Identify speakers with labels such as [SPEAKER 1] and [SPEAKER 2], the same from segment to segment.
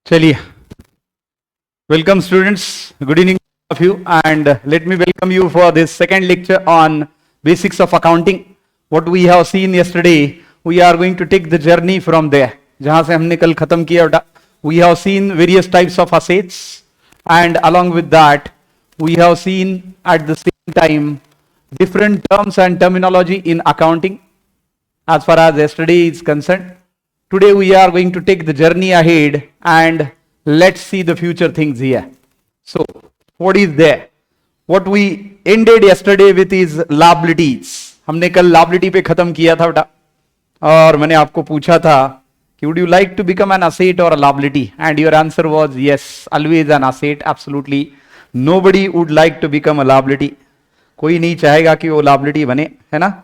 [SPEAKER 1] चलिए, welcome students. Good evening of you, and let me welcome you for this second lecture on basics of accounting. What we have seen yesterday, we are going to take the journey from there. जहां से हमने कल खत्म किया था, we have seen various types of assets, and along with that, we have seen at the same time different terms and terminology in accounting as far as yesterday is concerned. Today we are going to take the journey ahead and let's see the future things here. So, what is there? What we ended yesterday with is liabilities. हमने कल liability पे खत्म किया था बेटा, और मैंने आपको पूछा था कि would you like to become an asset or a liability? And your answer was yes, always an asset. Absolutely, nobody would like to become a liability. कोई नहीं चाहेगा कि वो liability बने, है ना?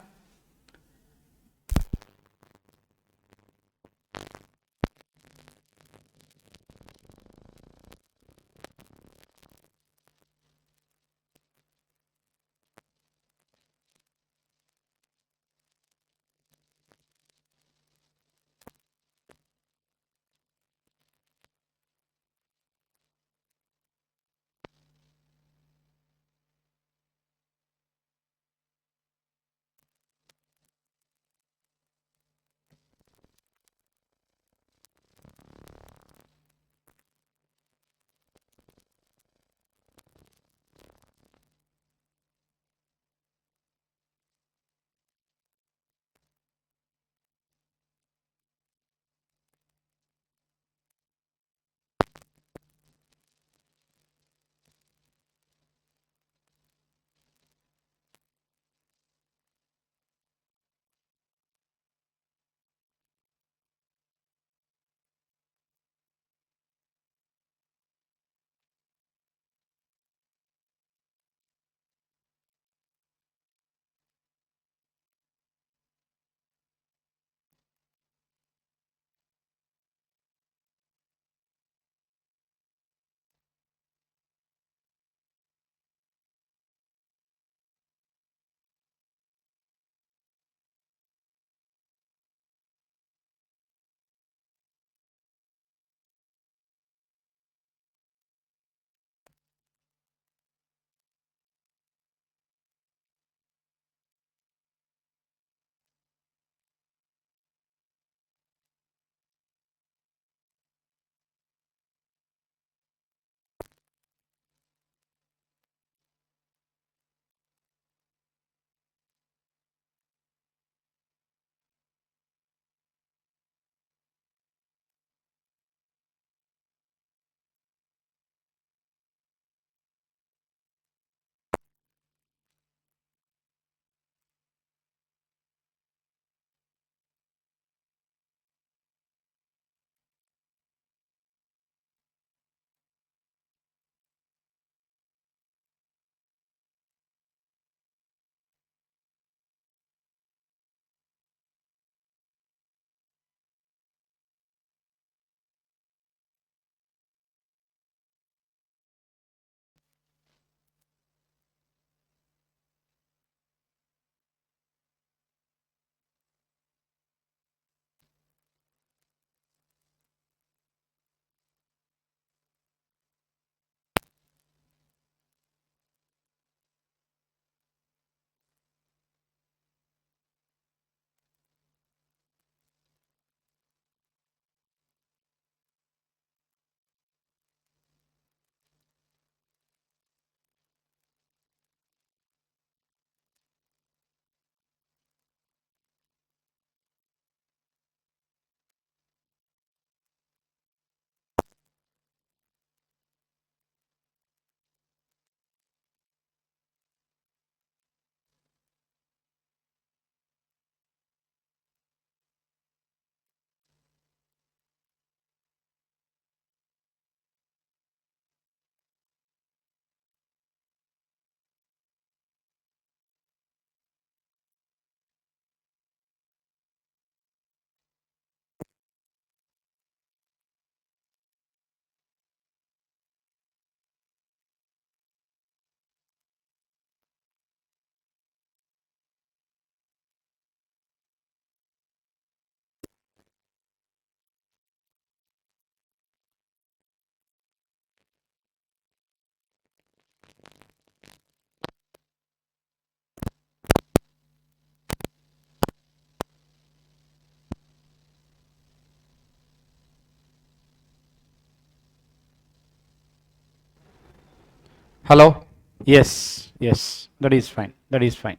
[SPEAKER 1] Hello? Yes, yes, that is fine, that is fine.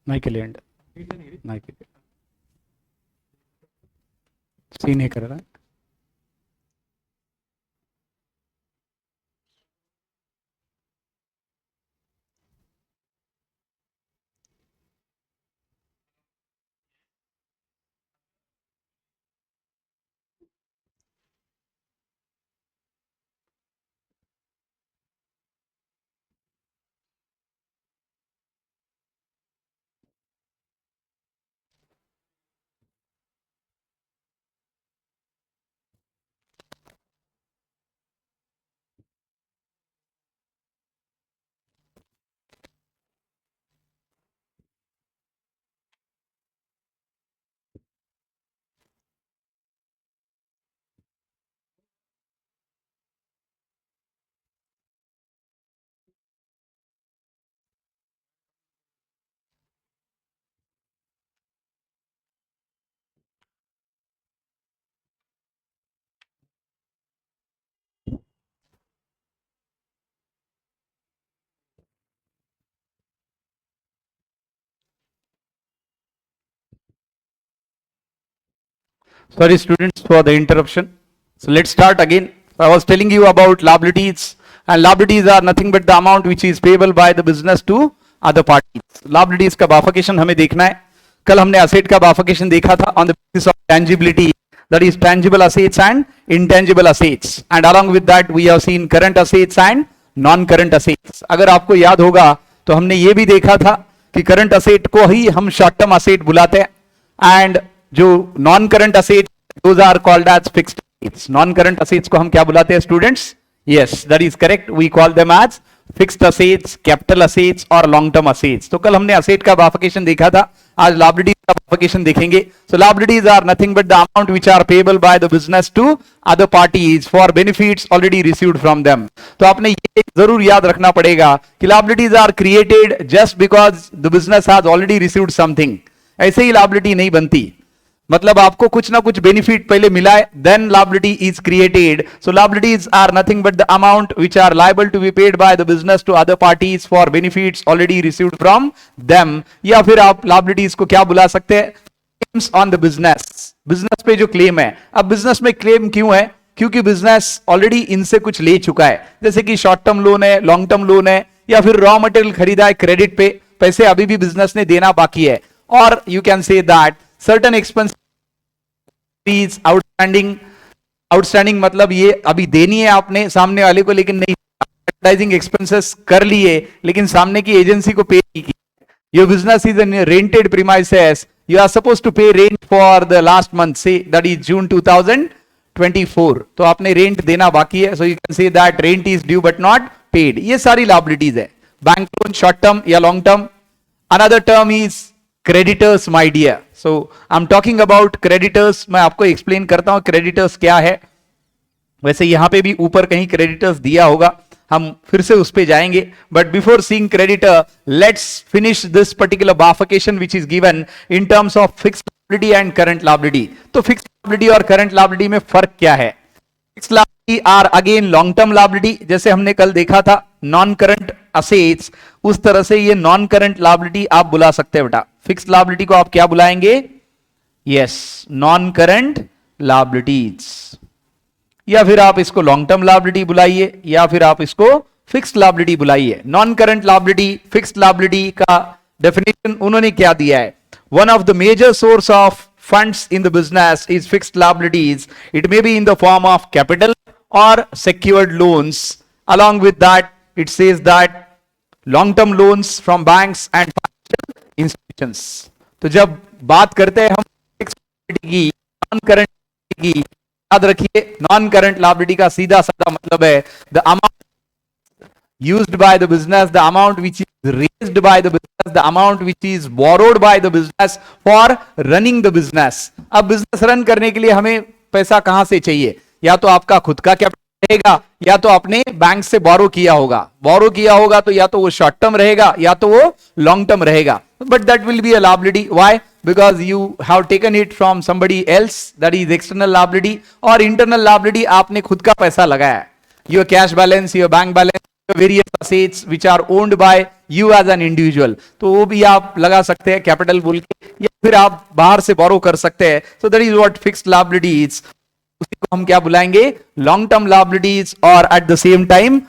[SPEAKER 1] Mic end. Mic सीन है कर रहा है. Sorry, students, for the interruption. So let's start again. I was telling you about liabilities, and liabilities are nothing but the amount which is payable by the business to other parties. Liabilities का bifurcation हमें देखना है. कल हमने asset का bifurcation देखा था on the basis of tangibility, that is tangible assets and intangible assets, and along with that we have seen current assets and non-current assets. अगर आपको याद होगा तो हमने ये भी देखा था कि current asset को ही हम short term asset बुलाते हैं, and जो non current assets those are called as fixed assets. Non current assets को हम क्या बुलाते हैं students? Yes, that is correct, we call them as fixed assets, capital assets और लॉन्ग टर्म असेट्स. तो कल हमने असेट का बाइफिकेशन देखा था, आज लायबिलिटीज का बाइफिकेशन देखेंगे. So liabilities are nothing but the amount which are payable by the business to other parties for benefits already received from them. तो आपने ये जरूर याद रखना पड़ेगा कि liabilities are created just because the business has already received something. ऐसे ही लायबिलिटी नहीं बनती, मतलब आपको कुछ ना कुछ बेनिफिट पहले मिला है, then liability is created. So liabilities are nothing but the amount which are liable to be paid by the business to other parties for benefits already received from them. या फिर आप लायबिलिटीज को क्या बुला सकते हैं? Claims on the business. Business पे जो क्लेम है. अब बिजनेस में क्लेम क्यों है? क्योंकि बिजनेस ऑलरेडी इनसे कुछ ले चुका है, जैसे कि शॉर्ट टर्म लोन है, लॉन्ग टर्म लोन है, या फिर रॉ मटेरियल खरीदा है क्रेडिट पे, पैसे अभी भी बिजनेस ने देना बाकी है. और you can say that certain expense is outstanding. Outstanding मतलब ये अभी देनी है आपने सामने वाले को, लेकिन नहीं, एडवर्टाइजिंग एक्सपेंसेस कर लिए लेकिन सामने की एजेंसी को पे नहीं की. Your business is an rented premises, you are suppose to pay rent for the last month, say that is June 2024. तो आपने रेंट देना बाकी है, so you can say that rent is due but not paid. ये सारी liabilities है. Bank loan short term या long term. Another term is creditors, my dear. So I am talking about creditors. मैं आपको explain करता हूं creditors क्या है. वैसे यहां पे भी ऊपर कहीं क्रेडिटर्स दिया होगा, हम फिर से उस पे जाएंगे. But before seeing creditor, let's finish this particular bifurcation which is given in terms of fixed liability and current liability. तो फिक्स्ड लायबिलिटी और करंट लायबिलिटी में फर्क क्या है? Fixed liability are again long term liability, जैसे हमने कल देखा था नॉन करंट असेट्स, उस तरह से ये नॉन करंट लायबिलिटी आप बुला सकते हैं बेटा. फिक्स्ड लायबिलिटी को आप क्या बुलाएंगे? Yes, non current liabilities. या फिर आप इसको लॉन्ग टर्म लायबिलिटी बुलाइए, या फिर आप इसको फिक्स्ड लायबिलिटी बुलाइए. Non current liability, fixed liability का डेफिनेशन उन्होंने क्या दिया है? One of the major source of funds in the business is fixed liabilities. It may be in the form of capital और secured loans. Along with that, it says that long-term loans from banks and financial institutions. तो जब बात करते हैं हम fixed liability की, non-current liability की, याद रखिए non-current liability का सीधा साधा मतलब है the amount used by the business, the amount which is raised by the business, the amount which is borrowed by the business for running the business. अब बिजनेस रन करने के लिए हमें पैसा कहां से चाहिए? या तो आपका खुद का कैपिटल रहेगा, या तो आपने बैंक से बोरो किया होगा. बोरो किया होगा तो या तो वो शॉर्ट टर्म रहेगा या तो वो लॉन्ग टर्म रहेगा. But that will be a liability. Why? Because you have taken it from somebody else, that is external liability. और इंटरनल लायबिलिटी आपने खुद का पैसा लगाया, your cash balance, your bank balance, various assets which are owned by you as an individual, तो वो भी आप लगा सकते हैं कैपिटल बोल के, या फिर आप बाहर से बोरो कर सकते हैं. So that is what fixed liabilities, उसी को हम क्या बुलाएंगे, लॉन्ग टर्म लायबिलिटीज, और at the same time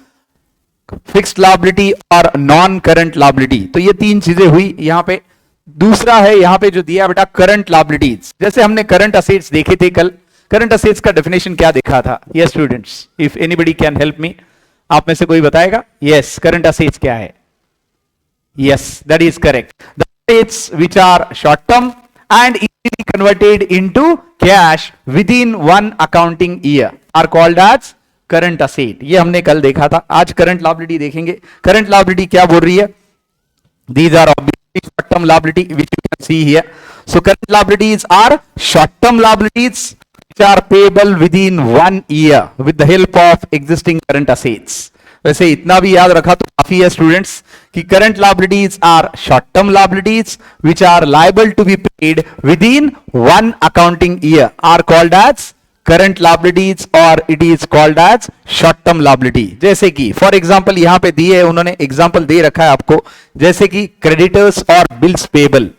[SPEAKER 1] fixed liability और नॉन करंट लायबिलिटी. तो ये तीन चीजें हुई यहां पे. दूसरा है यहां पे जो दिया बेटा करंट लायबिलिटीज. जैसे हमने करंट असेट्स देखे थे कल, करंट असेट्स का डेफिनेशन क्या देखा था? Yes students, if anybody can help me, आप में से कोई बताएगा? यस, करंट असेट्स क्या है? Yes, that is correct. The assets which are short term and easily converted into cash within one accounting year are called as current asset. ये हमने कल देखा था. आज current liability देखेंगे. current liability क्या बोल रही है? These are obviously short term liability which you can see here. So current liabilities are short term liabilities which are payable within 1 year with the help of existing current assets. वैसे इतना भी याद रखा तो काफी है स्टूडेंट्स कि current liabilities are short term liabilities which are liable to be paid within 1 accounting year are called as current liabilities, और it is called as short term liability. जैसे कि फॉर एग्जांपल यहां पे दिए है, उन्होंने example दे रखा है आपको, जैसे कि क्रेडिटर्स और bills payable.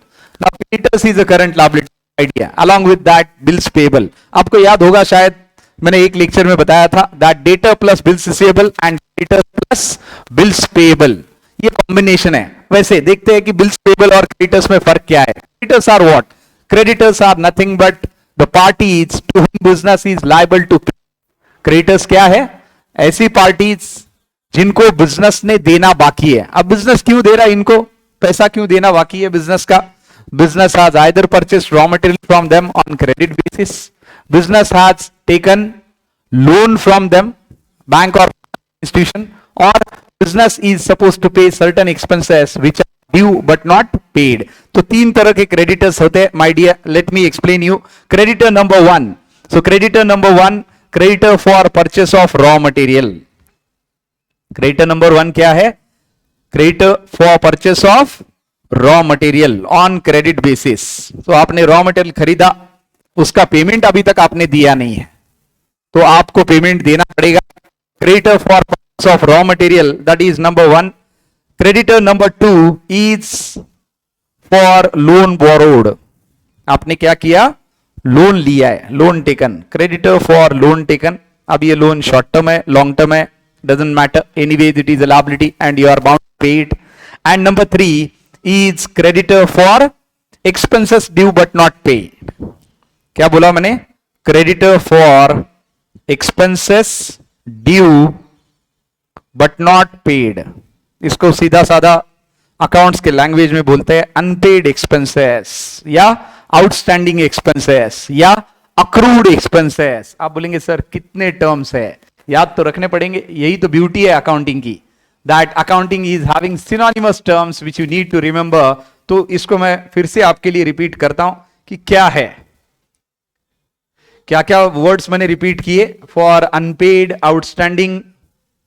[SPEAKER 1] Now creditors is a current liability idea, along with that bills payable. आपको याद होगा शायद मैंने एक लेक्चर में बताया था that debtor plus bills receivable and creditor plus bills payable, ये कॉम्बिनेशन है. वैसे देखते हैं कि बिल्स पेबल और क्रेडिटर्स में फर्क क्या है. Creditors are what? Creditors are nothing but the parties to whom business is liable to pay. Creditors क्या है? ऐसी पार्टीज जिनको बिजनेस ने देना बाकी है. अब बिजनेस क्यों दे रहा है इनको पैसा, क्यों देना बाकी है बिजनेस का? Business has either purchased raw material from them on credit basis, business has taken loan from them, bank or institution, or business is supposed to pay certain expenses which are due but not paid. तो तीन तरह के creditors होते हैं my dear. Let me explain you. Creditor number 1. So creditor number 1, creditor for purchase of raw material. Creditor number 1 क्या है? Creditor for purchase of raw material on credit basis. तो आपने raw material खरीदा, उसका payment अभी तक आपने दिया नहीं है, तो आपको पेमेंट देना पड़ेगा. Creditor for purchase of raw material, that is number 1. Creditor number 2 is for loan borrowed. आपने क्या किया? लोन लिया है, loan taken. Creditor for loan taken. अब ये लोन शॉर्ट टर्म है, लॉन्ग टर्म है, doesn't matter, anyways it is a liability and you are bound to pay it. And number 3 is creditor for expenses due but not paid. क्या बोला मैंने? Creditor for expenses due but not paid. इसको सीधा साधा accounts के language में बोलते हैं अनपेड एक्सपेंसेस, या आउटस्टैंडिंग एक्सपेंसेस, या अक्रूड एक्सपेंसेस. आप बोलेंगे सर कितने टर्म्स है, याद तो रखने पड़ेंगे. यही तो ब्यूटी है अकाउंटिंग की, that accounting is having synonymous terms which you need to remember. तो इसको मैं फिर से आपके लिए रिपीट करता हूं कि क्या है, क्या क्या वर्ड्स मैंने रिपीट किए. फॉर अनपेड, आउटस्टैंडिंग,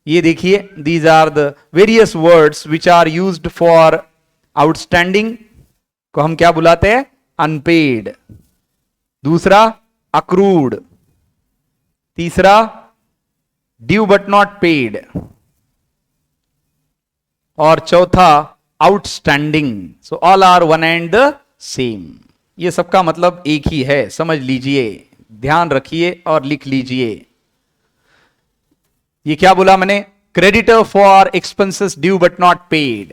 [SPEAKER 1] ये देखिए, these are the various words which are used for outstanding को हम क्या बुलाते हैं? अनपेड. दूसरा अक्रूड, तीसरा ड्यू बट नॉट पेड, और चौथा outstanding. So all are one and the same. ये सबका मतलब एक ही है, समझ लीजिए, ध्यान रखिए और लिख लीजिए. ये क्या बोला मैंने? Creditor for expenses due but not paid,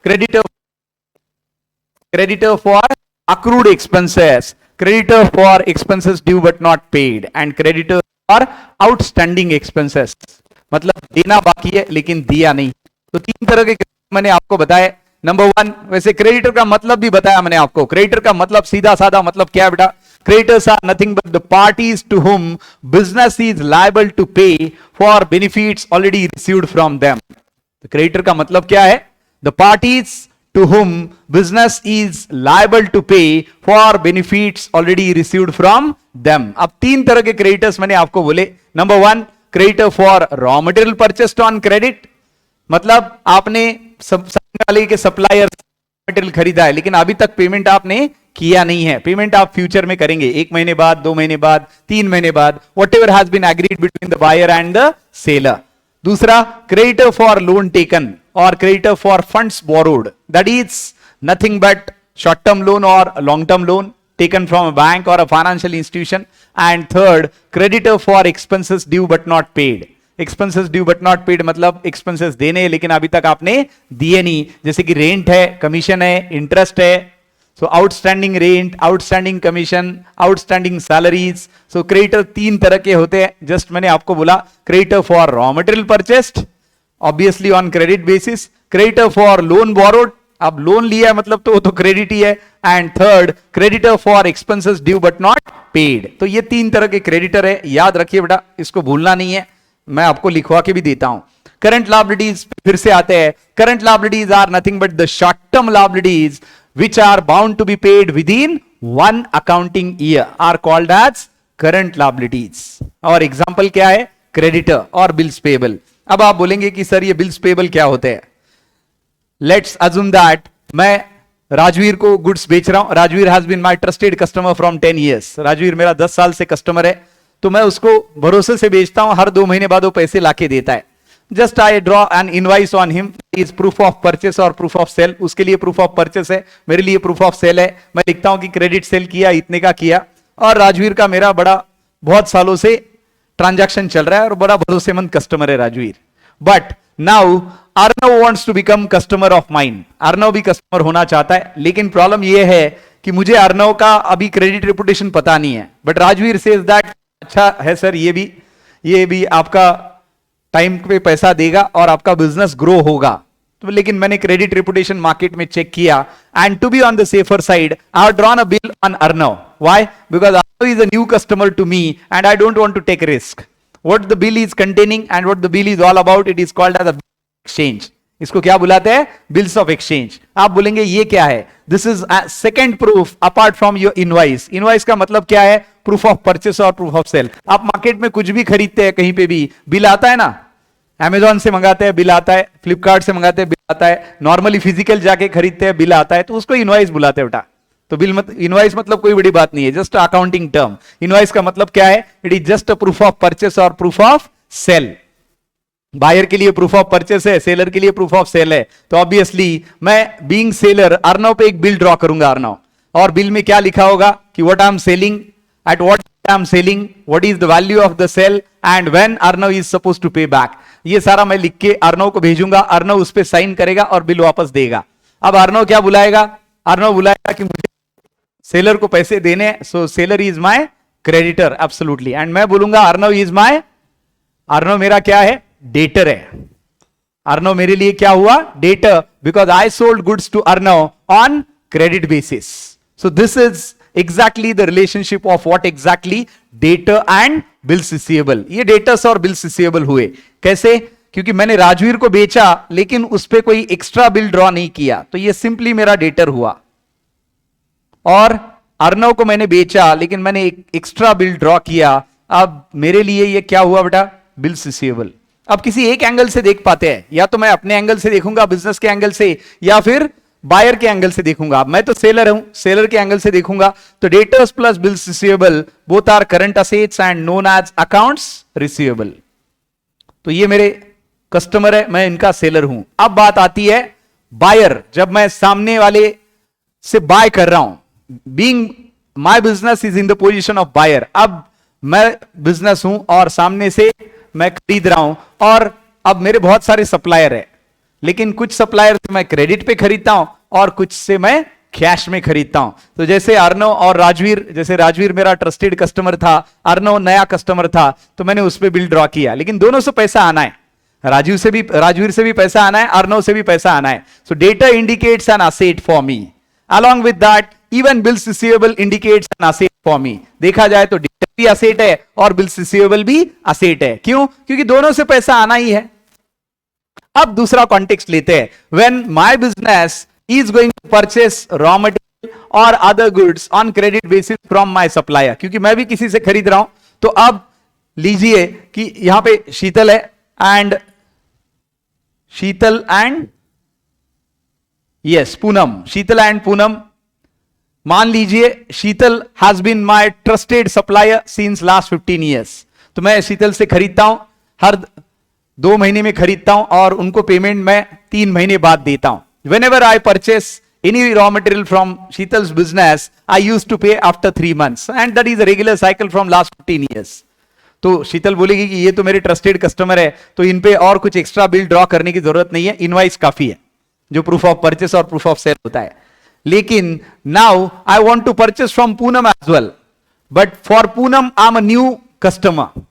[SPEAKER 1] creditor for accrued expenses, creditor for expenses due but not paid, and creditor for outstanding expenses. मतलब देना बाकी है लेकिन दिया नहीं. तो तीन तरह के मैंने आपको बताया. नंबर 1, वैसे क्रेडिटर का मतलब भी बताया मैंने आपको. क्रेडिटर का मतलब सीधा साधा मतलब क्या है बेटा? Creditors are nothing but the parties to whom business is liable to pay for benefits already received from them. तो creditor का मतलब क्या है? The parties to whom business is liable to pay for benefits already received from them. अब तीन तरह के creditors मैंने आपको बोले. Number 1, creditor for raw material purchased on credit. मतलब आपने सामने वाले के सप्लायर मटेरियल खरीदा है लेकिन अभी तक पेमेंट आपने किया नहीं है. पेमेंट आप फ्यूचर में करेंगे, 1 महीने बाद, 2 महीने बाद, 3 महीने बाद, whatever has been agreed between the buyer and the seller. दूसरा क्रेडिटर फॉर लोन टेकन और creditor for funds borrowed, that is nothing but short term loan or long term loan taken from a bank or a financial institution. And third, creditor for expenses due but not paid. Expenses due but not paid मतलब expenses देने लेकिन अभी तक आपने दिए नहीं, जैसे कि रेंट है, कमीशन है, इंटरेस्ट है. So outstanding rent, outstanding commission, outstanding salaries. So creditor तीन तरह के होते हैं. जस्ट मैंने आपको बोला creditor for raw material purchased obviously on credit basis, creditor for loan borrowed, अब लोन लिया है मतलब तो वो तो क्रेडिट ही है. And third, creditor for expenses due but not paid. तो ये तीन तरह के क्रेडिटर है, याद रखिए बेटा, इसको भूलना नहीं है, मैं आपको लिखवा के भी देता हूं. करंट लायबिलिटीज फिर से आते हैं. Current liabilities are nothing but the short term liabilities which are bound to be paid within one accounting year are called as current liabilities. और एग्जांपल क्या है? क्रेडिटर और बिल्स पेबल. अब आप बोलेंगे कि सर ये बिल्स पेबल क्या होते हैं? लेट्स अज्यूम दैट मैं राजवीर को गुड्स बेच रहा हूं. Rajveer has been my trusted customer from 10 years. Rajveer मेरा 10 साल से कस्टमर है, तो मैं उसको भरोसे से बेचता हूं, हर 2 महीने बाद वो पैसे लाके देता है. Just I draw an invoice on him, is proof of purchase और प्रूफ ऑफ सेल. उसके लिए प्रूफ ऑफ परचेस है, मेरे लिए प्रूफ ऑफ सेल है. मैं लिखता हूं कि क्रेडिट सेल किया, इतने का किया. और राजवीर का मेरा बड़ा बहुत सालों से ट्रांजैक्शन चल रहा है और बड़ा भरोसेमंद कस्टमर है Rajveer. But now Arnav wants to become customer of mine. Arnav भी कस्टमर होना चाहता है, लेकिन प्रॉब्लम यह है कि मुझे अर्नव का अभी क्रेडिट रेपुटेशन पता नहीं है. बट राजवीर सेज दैट अच्छा है सर, ये भी आपका टाइम पे पैसा देगा और आपका बिजनेस ग्रो होगा. तो लेकिन मैंने क्रेडिट रेपुटेशन मार्केट में चेक किया and to be on the safer side I have drawn a bill on Arnav. Why? Because Arnav is a new customer to me and I don't want to take risk. What the bill is containing and what the bill is all about, it is called as a exchange. इसको क्या बुलाते हैं? Bills of exchange. आप बोलेंगे ये क्या है? This is second proof apart from your invoice. Invoice का मतलब क्या है? प्रूफ ऑफ परचेस और प्रूफ ऑफ सेल. आप मार्केट में कुछ भी खरीदते हैं, कहीं पे भी बिल आता है ना, अमेजॉन से मंगाते हैं बिल आता है, फ्लिपकार्ट से मंगाते हैं बिल आता है, नॉर्मली फिजिकल जाके खरीदते हैं बिल आता है, तो उसको इनवाइस बुलाते हैं बेटा. तो बिल इनवाइस मतलब कोई बड़ी बात नहीं है, जस्ट अकाउंटिंग टर्म. इनवाइस का मतलब क्या है? It is just a proof of purchase और प्रूफ ऑफ सेल. बायर के लिए प्रूफ ऑफ परचेस है, सेलर के लिए प्रूफ ऑफ सेल है. तो ऑब्वियसली मैं बीइंग सेलर अर्नव पे एक बिल ड्रॉ करूंगा अर्नव, और बिल में क्या लिखा होगा कि what I am selling, at what I am selling, what is the value of the sale and when Arnav is suppose to pay back. ये सारा मैं लिख के अर्नव को भेजूंगा, अर्नव उस पे साइन करेगा और बिल वापस देगा. अब अर्नव क्या बुलाएगा? अर्नव बुलाएगा कि मुझे सेलर को पैसे देने, so seller is my creditor absolutely. And मैं बोलूंगा अर्नव इज माय, अर्नव मेरा क्या है? डेटर है. अर्नव मेरे लिए क्या हुआ? Debtor, because I sold goods to Arnav on credit basis. So this is exactly the relationship of what exactly debtor and bills receivable. ये डेटर्स और बिल्स रिसीवेबल हुए कैसे? क्योंकि मैंने राजवीर को बेचा लेकिन उस पे कोई एक्स्ट्रा बिल ड्रॉ नहीं किया, तो ये सिंपली मेरा डेटर हुआ. और अर्नव को मैंने बेचा लेकिन मैंने एक एक्स्ट्रा बिल ड्रॉ किया, अब मेरे लिए ये क्या हुआ बेटा? Bills receivable. अब किसी एक एंगल से देख पाते हैं, या तो मैं अपने एंगल से देखूंगा बिजनेस के एंगल से, या फिर बायर के एंगल से देखूंगा. मैं तो सेलर हूं, सेलर के एंगल से देखूंगा. तो debtors plus bills receivable both are current assets and known as accounts receivable. तो ये मेरे कस्टमर है, मैं इनका सेलर हूं. अब बात आती है बायर. जब मैं सामने वाले से बाय कर रहा हूं, being my business is in the position of buyer. अब मैं बिजनेस हूं और सामने से मैं खरीद रहा हूं, और अब मेरे बहुत सारे सप्लायर है, लेकिन कुछ सप्लायर से मैं क्रेडिट पे खरीदता हूं और कुछ से मैं कैश में खरीदता हूं. तो जैसे अर्नव और राजवीर, जैसे राजवीर मेरा ट्रस्टेड कस्टमर था, अर्नव नया कस्टमर था, तो मैंने उस पर बिल ड्रॉ किया, लेकिन दोनों से पैसा आना है. राजवीर से भी पैसा आना है, अर्नव से भी पैसा आना है. सो data indicates an asset for me. Along with that even bills receivable indicates an asset for me. देखा जाए तो डेटा भी असेट है और बिल्स रिसीवेबल भी असेट है. क्यों? क्योंकि दोनों से पैसा आना ही है. अब दूसरा कॉन्टेक्स्ट लेते हैं. When my business is going to purchase raw material और other goods on credit basis from my supplier, क्योंकि मैं भी किसी से खरीद रहा हूं. तो अब लीजिए कि यहां पे शीतल है and yes Poonam, Sheetal and Poonam. मान लीजिए Sheetal has been my trusted supplier since last 15 years. तो मैं शीतल से खरीदता हूं, हर 2 महीने में खरीदता हूं और उनको पेमेंट मैं 3 महीने बाद देता हूं। Whenever I purchase any raw material from Sheetal's business, I use to pay after 3 months and that is a regular cycle from last 15 years। तो शीतल बोलेगी कि ये तो मेरे ट्रस्टेड कस्टमर है, तो इन पे और कुछ एक्स्ट्रा बिल ड्रॉ करने की जरूरत नहीं है, इनवाइस काफी है, जो प्रूफ ऑफ परचेस और प्रूफ ऑफ सेल होता है। लेकिन now I want to purchase from Poonam as well, but for Poonam I am a new customer,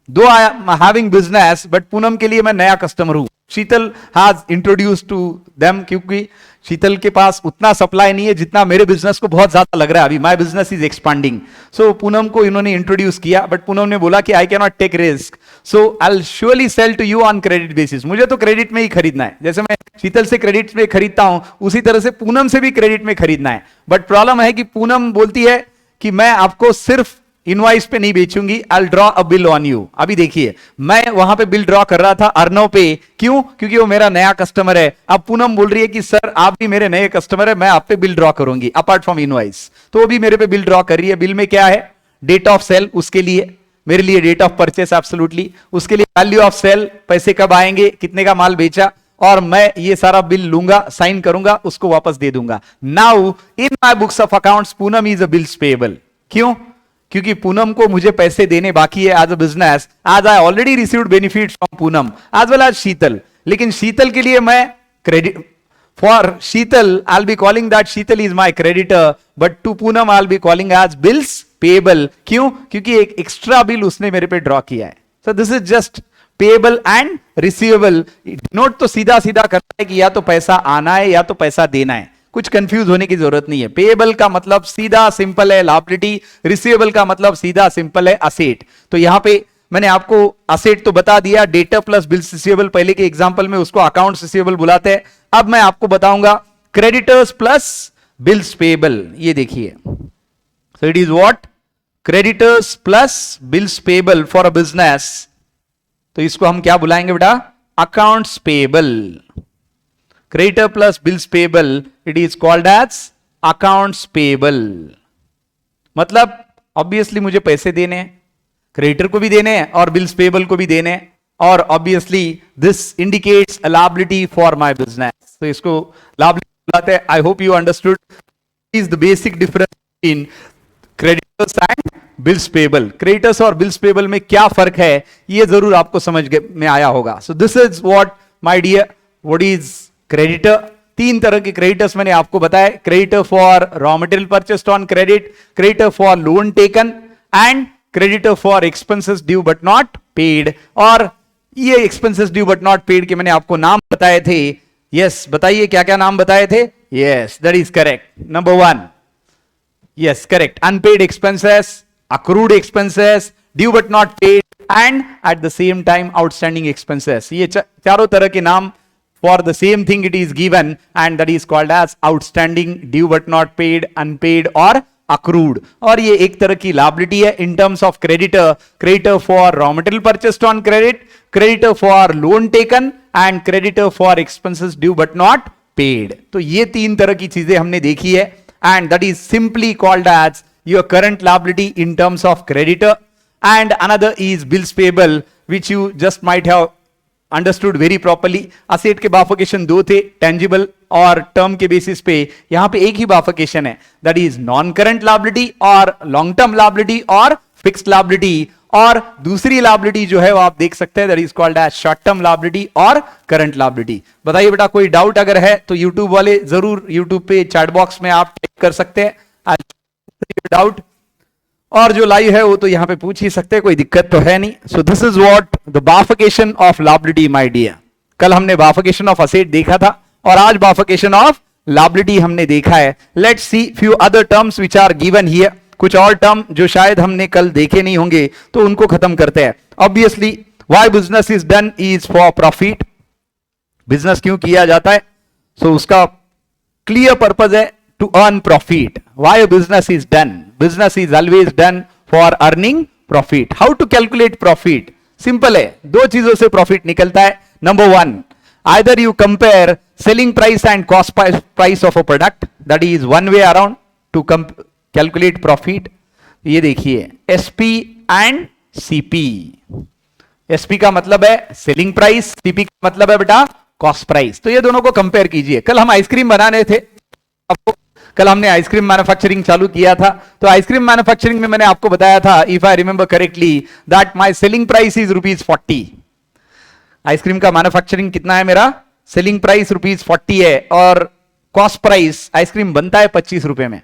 [SPEAKER 1] though I am having business, but Poonam के लिए मैं नया कस्टमर हूं। Sheetal has introduce to them, क्योंकि शीतल के पास उतना सप्लाई नहीं है जितना मेरे बिजनेस को बहुत ज्यादा लग रहा है, अभी my business is expanding. So Poonam को इन्होंने इंट्रोड्यूस किया, बट पूनम ने बोला कि I can not take risk, so I will surely sell to you on credit basis. मुझे तो क्रेडिट में ही खरीदना है, जैसे मैं शीतल से क्रेडिट में खरीदता हूं उसी तरह से पूनम से भी क्रेडिट में खरीदना है। बट प्रॉब्लम है कि पूनम बोलती है कि मैं आपको सिर्फ इनवाइस पे नहीं बेचूंगी, I draw a bill on you. अभी देखिए, मैं वहां पे बिल ड्रॉ कर रहा था अर्नव पे, क्यों? क्योंकि वो मेरा नया कस्टमर है। अब पूनम बोल रही है कि सर आप भी मेरे नए कस्टमर है, मैं आप पे बिल ड्रॉ करूंगी अपार्ट फ्रॉम इनवाइस। तो वो भी मेरे पे बिल ड्रॉ कर रही है। बिल में क्या है? डेट ऑफ सेल, उसके लिए मेरे लिए डेट ऑफ परचेस एब्सोल्युटली, उसके लिए वैल्यू ऑफ सेल, पैसे कब आएंगे, कितने का माल बेचा, और मैं ये सारा बिल लूंगा, साइन करूंगा, उसको वापस दे दूंगा। Now in my books of accounts Poonam is a bills payable. क्यों? क्योंकि पूनम को मुझे पैसे देने बाकी है एज अ बिजनेस, आज I already received benefit from Poonam as well as Sheetal. लेकिन शीतल के लिए मैं credit, for Sheetal I will be calling that Sheetal is my creditor, but to Poonam I will be calling as bills payable. क्यों? क्योंकि एक एक्स्ट्रा बिल उसने मेरे पे ड्रॉ किया है। सो this is just payable and receivable. Note तो सीधा सीधा करता है कि या तो पैसा आना है या तो पैसा देना है, कुछ कंफ्यूज होने की जरूरत नहीं है। पेएबल का मतलब सीधा सिंपल है लायबिलिटी, रिसीवेबल का मतलब सीधा सिंपल है असेट। तो यहां पे मैंने आपको असेट तो बता दिया, डेटर प्लस बिल्स रिसीवेबल, पहले के एग्जांपल में उसको अकाउंट्स रिसीवेबल बुलाते हैं। अब मैं आपको बताऊंगा क्रेडिटर्स प्लस बिल्स पेएबल। ये देखिए, so it is what? Creditors plus bills payable for a business. तो इसको हम क्या बुलाएंगे बेटा? Accounts payable. Creditor plus bills payable, it is called as accounts payable. मतलब ऑब्वियसली मुझे पैसे देने हैं, क्रेडिटर को भी देने हैं और बिल्स पेएबल को भी देने हैं, और obviously this indicates a liability for my business. तो इसको लायबिलिटी बुलाते हैं। आई hope you understood is the basic difference in creditors and bills payable. Creditors और बिल्स पेएबल में क्या फर्क है, ये जरूर आपको समझ में आया होगा। So this is what my dear, what is creditor. 3 तरह के क्रेडिटर्स मैंने आपको बताया, creditor for raw material purchased on credit, creditor for loan taken, and creditor for expenses due but not paid. और ये expenses due but not paid के मैंने आपको नाम बताए थे। यस, बताइए क्या क्या नाम बताए थे? Yes, that is correct. Number 1, yes correct, unpaid expenses, accrued expenses, due but not paid, and at the same time outstanding expenses। ये चारों तरह के नाम for the same thing it is given, and that is called as outstanding, due but not paid, unpaid और accrued। और ये एक तरह की liability है in terms of creditor, creditor for raw material purchased on credit, creditor for loan taken, and creditor for expenses due but not paid। तो ये 3 तरह की चीजें हमने देखी है, and that is simply called as your current liability in terms of creditor, and another is bills payable, which you just might have understood very properly। Asset के bifurcation 2 थे, टेंजिबल और टर्म के बेसिस पे। यहां पे एक ही bifurcation है, that is non current liability और लॉन्ग टर्म लायबिलिटी और फिक्स्ड लायबिलिटी। और दूसरी लायबिलिटी जो है वो आप देख सकते हैं, that is called as short term liability और करंट लायबिलिटी। बताइए बेटा, कोई डाउट अगर है तो यूट्यूब वाले जरूर यूट्यूब पे चैट बॉक्स में आप टाइप कर सकते हैं डाउट, और जो लाइव है वो तो यहां पे पूछ ही सकते हैं, कोई दिक्कत तो है नहीं। So this is what the bifurcation of liability my dear. कल हमने बाइफर्केशन ऑफ असेट देखा था और आज बाइफर्केशन ऑफ लायबिलिटी हमने देखा है। Let's see few other terms which are given here. कुछ और टर्म जो शायद हमने कल देखे नहीं होंगे तो उनको खत्म करते हैं। Obviously why business is done is for profit. Business क्यों किया जाता है? सो उसका क्लियर पर्पज है to earn profit. Why a business is done? Business is always done for earning profit. How to calculate profit? Simple है, 2 चीजों से profit निकलता है। Number 1, either you compare selling price and cost price of a product, that is one way around to calculate profit। ये देखिए SP and CP, SP का मतलब है सेलिंग प्राइस, सीपी का मतलब है बेटा कॉस्ट प्राइस। तो ये दोनों को कंपेयर कीजिए। कल हम आइसक्रीम बनाने थे, कल हमने आइसक्रीम मैन्युफैक्चरिंग चालू किया था। तो आइसक्रीम मैन्युफैक्चरिंग में मैंने आपको बताया था, if I remember correctly, that my selling price is ₹40। Ice cream का मैन्युफैक्चरिंग कितना है मेरा? सेलिंग प्राइस ₹40 है, और कॉस्ट प्राइस, आइसक्रीम बनता है 25 रुपए में,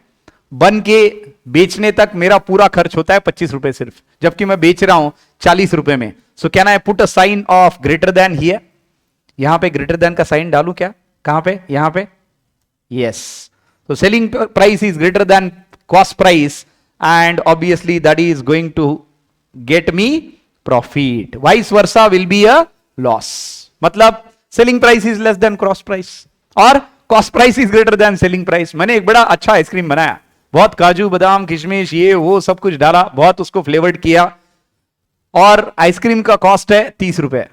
[SPEAKER 1] बन के बेचने तक मेरा पूरा खर्च होता है 25 रुपए सिर्फ, जबकि मैं बेच रहा हूं 40 रुपए में। So can I put a sign of greater than here? यहां पे ग्रेटर देन का साइन डालू क्या? कहां पे? यहां पे, यस। तो selling price is greater than cost price, and obviously that is going to get me profit. Vice versa will be a loss. मतलब selling price is less than cost price और cost price is greater than selling price. मैंने एक बड़ा अच्छा ice cream बनाया, बहुत काजू बादाम किशमिश ये वो सब कुछ डाला, बहुत उसको फ्लेवर्ड किया, और आइसक्रीम का कॉस्ट है 30 रुपए,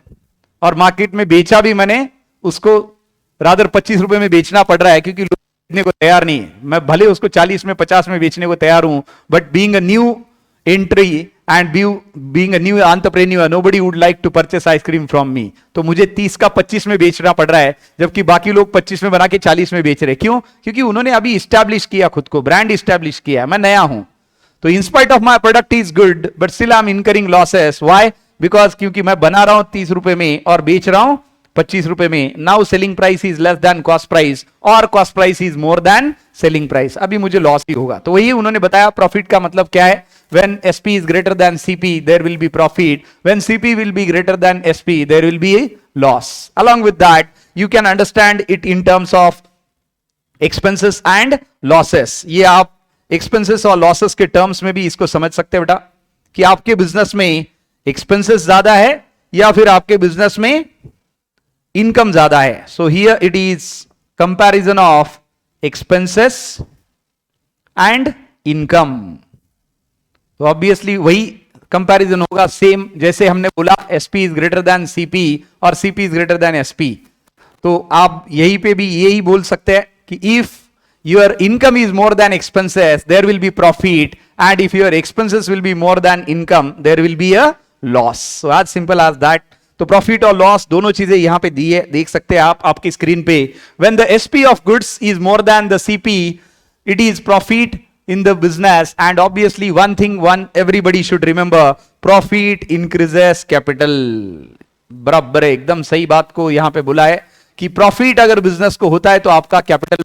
[SPEAKER 1] और मार्केट में बेचा भी मैंने उसको रादर 25 रुपए में बेचना पड़ रहा है, क्योंकि लोग बेचने को तैयार नहीं है। मैं भले उसको 40 में 50 में बेचने को तैयार हूं, but being a new entry and being a new entrepreneur, nobody would like to purchase ice cream from me. तो मुझे 30 का 25 में बेचना पड़ रहा है, जबकि बाकी लोग 25 में बना के 40 में बेच रहे। क्यों? क्योंकि उन्होंने अभी इस्टेब्लिश किया खुद को, ब्रांड इस्टेब्लिश किया, मैं नया हूं। तो in spite of my product is good, but still I am incurring losses. Why? Because क्योंकि मैं बना रहा हूं 30 रुपए में और बेच रहा हूं 25 रुपए में। Now selling price is less than cost price, और cost price is more than selling price. अभी मुझे लॉस ही होगा। तो वही उन्होंने बताया, प्रॉफिट का मतलब क्या है? When SP is greater than CP, there will be profit. When CP will be greater than SP, there will be a loss. Along with that, you can understand it in terms of expenses and losses. ये आप expenses और losses के terms में भी इसको समझ सकते हैं बेटा, कि आपके बिजनेस में expenses ज्यादा है या फिर आपके बिजनेस में इनकम ज्यादा है। So here it is comparison of expenses and income. तो ऑब्वियसली वही कंपैरिजन होगा, सेम जैसे हमने बोला SP is greater than CP और CP is greater than SP. तो आप यहीं पे भी यही बोल सकते हैं कि if your income is more than expenses there will be profit, and if your expenses will be more than income there will be a loss. So as simple as that. तो प्रॉफिट और loss दोनों चीजें यहां पे दी है, देख सकते हैं आप आपकी स्क्रीन पे। When the SP of goods is more then the CP, it is profit in the business, and obviously one thing everybody should remember, profit increases capital। बराबर है, एकदम सही बात को यहां पे बोला है कि प्रॉफिट अगर बिजनेस को होता है तो आपका कैपिटल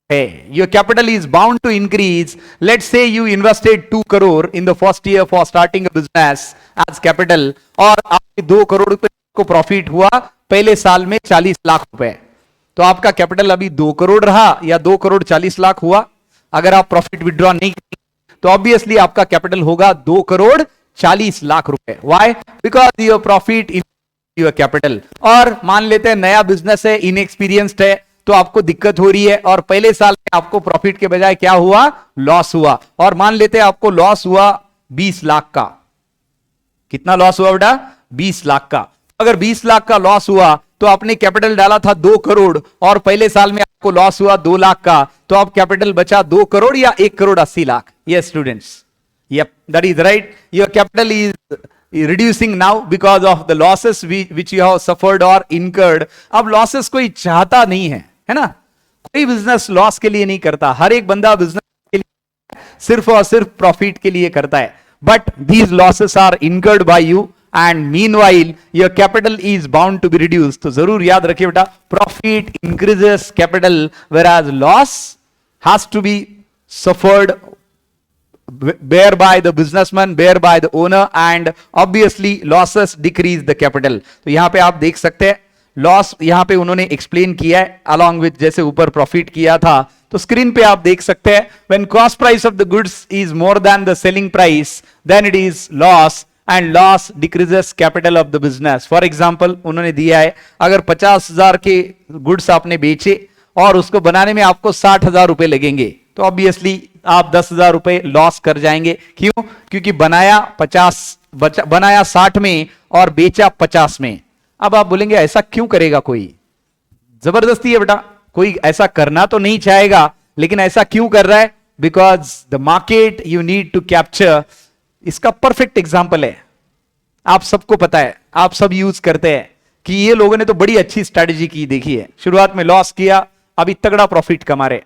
[SPEAKER 1] है, your capital is bound to increase। let's say you invested 2 crore in the first year for starting a business as capital, और आपके 2 करोड़ को प्रॉफिट हुआ पहले साल में 40 लाख रुपए, तो आपका कैपिटल अभी 2 करोड़ रहा या 2 करोड़ 40 लाख हुआ। अगर आप प्रॉफिट विड्रॉ नहीं करेंगे तो ऑब्वियसली आपका कैपिटल होगा 2 करोड़ 40 लाख रुपए। Why? Because your profit in your capital. और मान लेते हैं नया बिजनेस है, इनएक्सपीरियंस्ड है, तो आपको दिक्कत हो रही है और पहले साल में आपको प्रॉफिट के बजाय क्या हुआ? लॉस हुआ। और मान लेते हैं आपको लॉस हुआ 20 लाख का। कितना लॉस हुआ बेटा? 20 लाख का। अगर 20 लाख का लॉस हुआ तो आपने कैपिटल डाला था 2 करोड़ और पहले साल में आपको लॉस हुआ 2 लाख का, तो आप कैपिटल बचा 2 करोड़ या 1 crore 80 lakh. Yes students, yup, that is right. Your capital is reducing now because of the losses which you have suffered or incurred। अब लॉसेस कोई चाहता नहीं है ना? कोई बिजनेस लॉस के लिए नहीं करता, हर एक बंदा बिजनेस के लिए सिर्फ और सिर्फ प्रॉफिट के लिए करता है। But these losses are incurred by you and meanwhile your capital is bound to be reduced। तो जरूर याद रखिए बेटा, profit increases capital whereas loss has to be suffered bear by the businessman, bear by the owner, and obviously losses decrease the capital। तो यहां पे आप देख सकते हैं लॉस यहां पे उन्होंने एक्सप्लेन किया है along with जैसे ऊपर प्रॉफिट किया था। तो स्क्रीन पे आप देख सकते हैं when cost price of the goods is more than the selling price then it is loss and loss decreases capital of the business। For example उन्होंने दिया है अगर 50,000 के गुड्स आपने बेचे और उसको बनाने में आपको 60,000 रुपए लगेंगे, तो ऑब्वियसली आप 10,000 रुपए लॉस कर जाएंगे। क्यों? क्योंकि बनाया 60 में और बेचा 50 में। अब आप बोलेंगे ऐसा क्यों करेगा कोई? जबरदस्ती है बेटा, कोई ऐसा करना तो नहीं चाहेगा, लेकिन ऐसा क्यों कर रहा है? Because the market you need to capture. इसका परफेक्ट एग्जाम्पल है, आप सबको पता है, आप सब यूज करते हैं कि ये लोगों ने तो बड़ी अच्छी स्ट्रैटेजी की, देखिए शुरुआत में लॉस किया, अभी तगड़ा प्रॉफिट कमा रहे।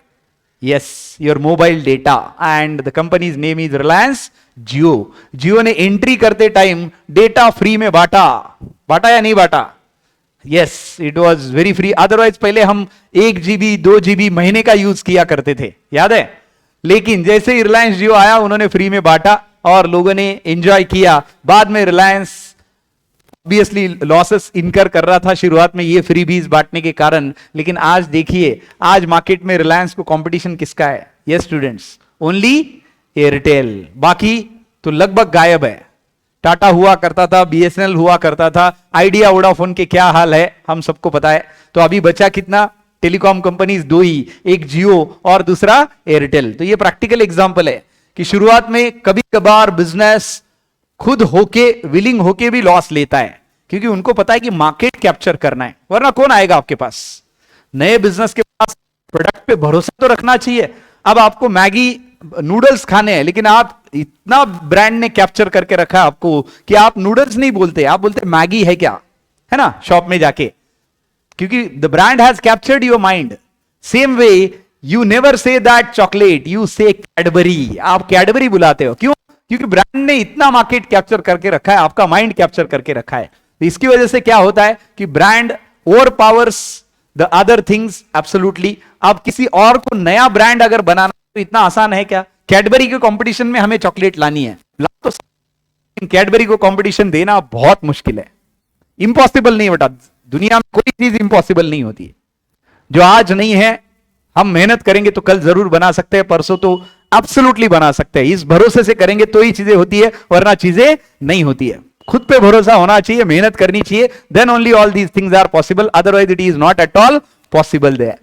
[SPEAKER 1] Yes, your mobile data, and the company's name is Reliance Jio. Jio ने एंट्री करते टाइम डेटा फ्री में बांटा, बांटा या नहीं बांटा? Yes, it was very free. Otherwise पहले हम 1 GB 2 GB महीने का यूज किया करते थे, याद है? लेकिन जैसे ही रिलायंस जियो आया, उन्होंने फ्री में बांटा और लोगों ने एंजॉय किया। बाद में रिलायंस ऑब्वियसली लॉसेस इनकर कर रहा था शुरुआत में ये फ्री बीज बांटने के कारण, लेकिन आज देखिए, आज मार्केट में रिलायंस को कंपटीशन किसका है? यस स्टूडेंट्स, ओनली एयरटेल, बाकी तो लगभग गायब है। टाटा हुआ करता था, बीएसएनएल हुआ करता था, आइडिया वोडाफोन के क्या हाल है हम सबको पता है। तो अभी बचा कितना? टेलीकॉम कंपनीज 2 ही, एक जियो और दूसरा एयरटेल। तो ये प्रैक्टिकल एग्जांपल है कि शुरुआत में कभी कभार बिजनेस खुद होके, विलिंग होके भी लॉस लेता है, क्योंकि उनको पता है कि मार्केट कैप्चर करना है, वरना कौन आएगा आपके पास? नए बिजनेस के पास प्रोडक्ट पे भरोसा तो रखना चाहिए। अब आपको मैगी नूडल्स खाने हैं, लेकिन आप इतना ब्रांड ने कैप्चर करके रखा है आपको कि आप नूडल्स नहीं बोलते, आप बोलते मैगी है क्या, है ना, शॉप में जाके, क्योंकि the brand has captured your mind. Same way you never say that chocolate, you से कैडबरी, आप कैडबरी बुलाते हो, क्यों? क्योंकि ब्रांड ने इतना मार्केट कैप्चर करके रखा है, आपका माइंड कैप्चर करके रखा है। तो इसकी वजह से क्या होता है कि brand over powers the other things absolutely. अब किसी और को नया ब्रांड अगर बनाना तो इतना आसान है क्या? कैडबरी के कंपटीशन में हमें चॉकलेट लानी है, ला तो कैडबरी को कंपटीशन देना बहुत मुश्किल है, इंपॉसिबल नहीं बेटा, दुनिया में कोई चीज इंपॉसिबल नहीं होती है। जो आज नहीं है, हम मेहनत करेंगे तो कल जरूर बना सकते हैं, परसों तो एब्सोल्युटली बना सकते हैं। इस भरोसे से करेंगे तो ही चीजें होती है, वरना चीजें नहीं होती है। खुद पे भरोसा होना चाहिए, मेहनत करनी चाहिए, then only all these things are possible, otherwise it is not at all possible there.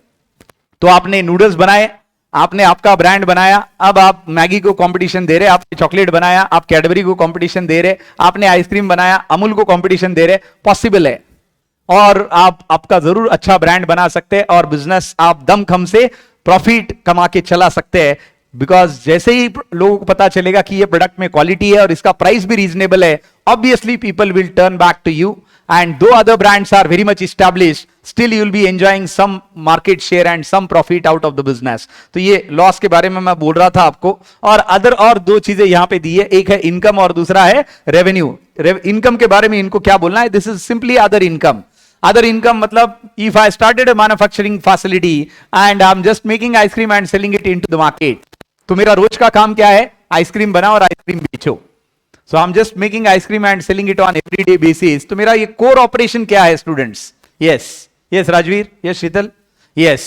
[SPEAKER 1] तो आपने नूडल्स बनाए, आपने आपका ब्रांड बनाया, अब आप मैगी को कंपटीशन दे रहे, आपने चॉकलेट बनाया, आप कैडबरी को कंपटीशन दे रहे, आपने आइसक्रीम बनाया, अमूल को कंपटीशन दे रहे, पॉसिबल है। और आप आपका जरूर अच्छा ब्रांड बना सकते हैं और बिजनेस आप दमखम से प्रॉफिट कमा के चला सकते हैं, बिकॉज जैसे ही लोगों को पता चलेगा कि ये प्रोडक्ट में क्वालिटी है और इसका प्राइस भी रीजनेबल है, obviously people will turn back to you, and though other brands are very much established, still you will be enjoying some market share and some profit out of the business. तो ये loss के बारे में मैं बोल रहा था आपको। और अदर और दो चीजें यहां पे दी है, एक है इनकम और दूसरा है रेवेन्यू। इनकम के बारे में इनको क्या बोलना है? This is simply other income. Other income मतलब if I started a manufacturing facility and I am just making ice cream and selling it into the market, तो मेरा रोज का काम क्या है? आइसक्रीम बनाओ और आइसक्रीम बेचो। So I'm just making ice cream and selling it on everyday basis. तो मेरा ये core operation क्या है students? Yes, yes Rajveer, yes शीतल, yes,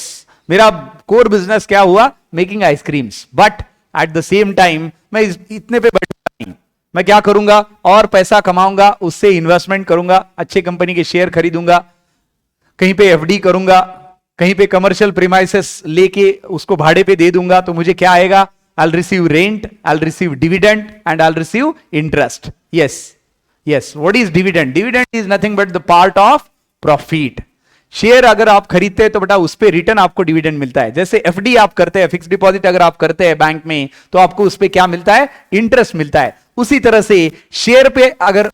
[SPEAKER 1] मेरा core business क्या हुआ? Making ice creams. But at the same time मैं इतने पे बैठूंगा नहीं, मैं क्या करूंगा? और पैसा कमाऊंगा, उससे इन्वेस्टमेंट करूंगा, अच्छे कंपनी के शेयर खरीदूंगा, कहीं पे एफडी करूंगा, कहीं पे कमर्शियल प्रीमाइसेस लेके उसको भाड़े पे दे दूंगा, तो मुझे क्या आएगा? I'll receive rent, I'll receive dividend, and I'll receive interest. Yes, yes. What is dividend? Dividend is nothing but the part of profit. Share अगर आप खरीदते हैं तो बेटा उस पे रिटर्न आपको डिविडेंड मिलता है। जैसे एफडी आप करते हैं, फिक्स डिपॉजिट अगर आप करते हैं बैंक में, तो आपको उस पे क्या मिलता है? इंटरेस्ट मिलता है। उसी तरह से शेयर पे अगर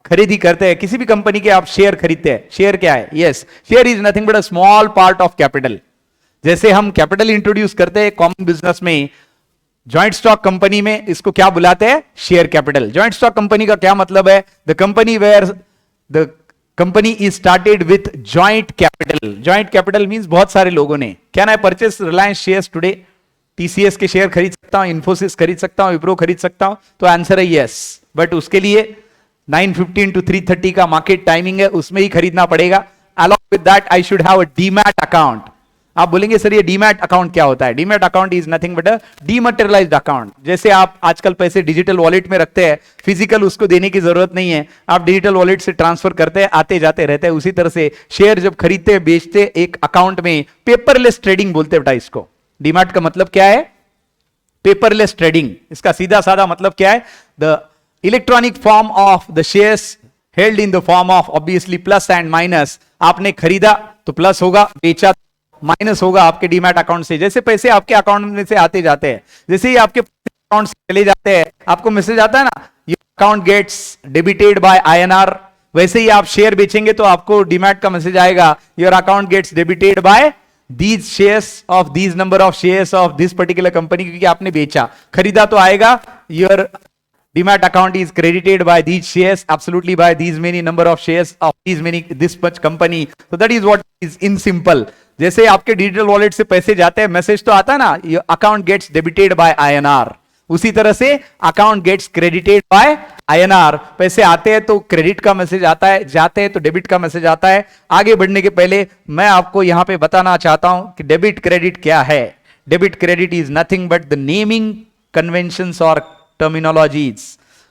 [SPEAKER 1] खरीदी करते हैं, किसी भी कंपनी के आप शेयर खरीदते हैं, शेयर क्या है? Yes, share is nothing but a small part of capital. जैसे हम कैपिटल इंट्रोड्यूस करते हैं कॉमन बिजनेस में, ज्वाइंट स्टॉक कंपनी में इसको क्या बुलाते हैं? Share capital. Joint stock company का क्या मतलब है? The company where the company is started with joint capital. Joint capital means बहुत सारे लोगों ने। Can I purchase Reliance shares today? TCS के शेयर खरीद सकता हूं, इन्फोसिस खरीद सकता हूं, विप्रो खरीद सकता हूं? तो आंसर है यस, बट उसके लिए 9:15 to 3:30 का मार्केट टाइमिंग है, उसमें ही खरीदना पड़ेगा। Along with that I should have a demat account. आप बोलेंगे सर ये डीमैट अकाउंट क्या होता है? Demat account is nothing but a dematerialised account. जैसे आप आजकल पैसे डिजिटल वॉलेट में रखते हैं, फिजिकल उसको देने की जरूरत नहीं है, आप डिजिटल वॉलेट से ट्रांसफर करते हैं, आते जाते रहते हैं। उसी तरह से शेयर जब खरीदते हैं, बेचते हैं एक अकाउंट में, पेपरलेस ट्रेडिंग बोलते हैं बेटा इसको। डीमैट का मतलब क्या है? Paperless trading. इसका सीधा साधा मतलब क्या है? The electronic form of the shares held in the form of obviously plus and minus. आपने खरीदा तो प्लस होगा, बेचा माइनस होगा आपके डीमैट अकाउंट से। जैसे पैसे आपके अकाउंट में से आते जाते हैं, जैसे ही आपके अकाउंट से चले जाते हैं, आपको मैसेज आता है ना, your account gets debited by INR। वैसे ही आप शेयर बेचेंगे तो आपको डीमैट का मैसेज आएगा, your account gets debited by these shares of these number of shares of this particular company, क्योंकि आपने बेचा, खरीदा तो आएगा, your demat account is credited by these shares absolutely by these many number of shares of this much company. So that is what is in simple. जैसे आपके digital wallet से पैसे जाते हैं, मैसेज तो आता है ना, your account gets debited by INR, उसी तरह से account gets credited by INR। पैसे आते हैं तो क्रेडिट का मैसेज आता है, जाते हैं तो डेबिट का मैसेज आता है। आगे बढ़ने के पहले मैं आपको यहां पे बताना चाहता हूं कि डेबिट क्रेडिट क्या है। Debit credit is nothing but the naming conventions और टर्मिनोलॉजीज,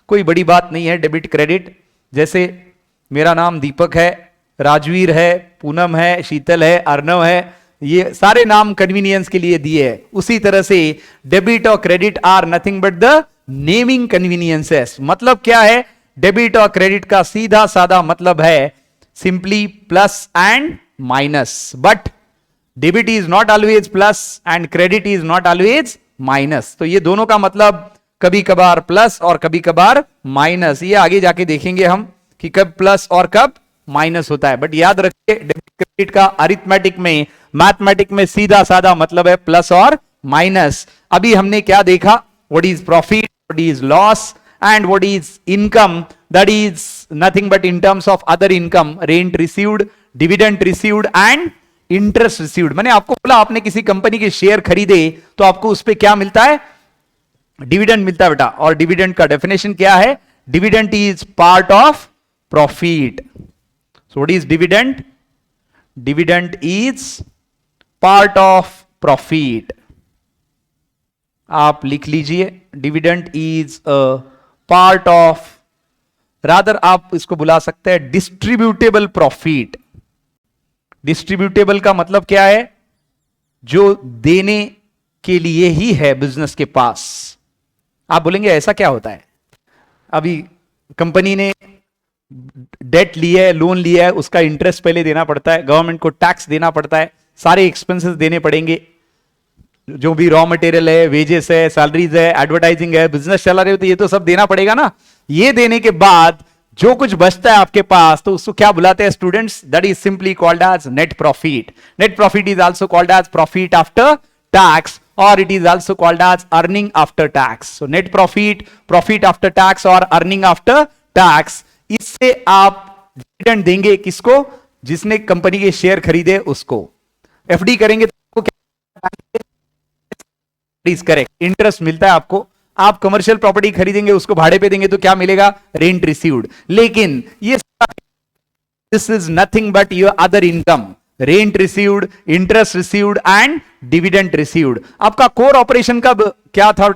[SPEAKER 1] कोई बड़ी बात नहीं है डेबिट क्रेडिट। जैसे मेरा नाम दीपक है, राजवीर है, पूनम है, शीतल है, अर्णव है, ये सारे नाम कन्वीनियंस के लिए दिए हैं। उसी तरह से डेबिट और credit are nothing but the naming conveniences. मतलब क्या है, डेबिट और क्रेडिट का सीधा साधा मतलब है simply plus and minus, but debit is not always plus and credit is not always minus. तो ये दोनों का मतलब कभी कभार प्लस और कभी कभार माइनस, ये आगे जाके देखेंगे हम कि कब प्लस और कब माइनस होता है। बट याद रखिए डेबिट क्रेडिट का अरिथमेटिक में, मैथमेटिक में सीधा साधा मतलब है प्लस और माइनस। अभी हमने क्या देखा, what is profit, what is loss and what is income, that is nothing but in terms of other income, rent received, dividend received and interest received. मैंने आपको बोला आपने किसी कंपनी के शेयर खरीदे तो आपको उस पर क्या मिलता है, डिविडेंड मिलता है बेटा। और डिविडेंड का डेफिनेशन क्या है, dividend is part of profit. So what is dividend? Dividend is part of profit. आप लिख लीजिए, dividend is a part of, rather आप इसको बुला सकते हैं distributable profit. Distributable का मतलब क्या है, जो देने के लिए ही है बिजनेस के पास। आप बोलेंगे ऐसा क्या होता है, अभी कंपनी ने डेट लिया है, लोन लिया है, उसका इंटरेस्ट पहले देना पड़ता है, गवर्नमेंट को टैक्स देना पड़ता है, सारे एक्सपेंसेस देने पड़ेंगे, जो भी रॉ मटेरियल है, वेजेस है, सैलरीज है, एडवर्टाइजिंग है, बिजनेस चला रहे हो तो ये तो सब देना पड़ेगा ना। ये देने के बाद जो कुछ बचता है आपके पास तो उसको क्या बुलाते हैं students, that is simply called as net profit. Net profit is also called as profit after tax और it is also called as earning after tax. So net profit, profit after tax और earning after tax, इससे आप dividend देंगे किसको, जिसने company के share खरीदे उसको। एफडी करेंगे तो करेक्ट, इंटरेस्ट मिलता है आपको। आप कमर्शियल प्रॉपर्टी खरीदेंगे उसको भाड़े पे देंगे तो क्या मिलेगा, रेंट रिसीव्ड। लेकिन ये this is nothing but your other income, rent received, interest received and dividend received. आपका कोर ऑपरेशन का क्या था,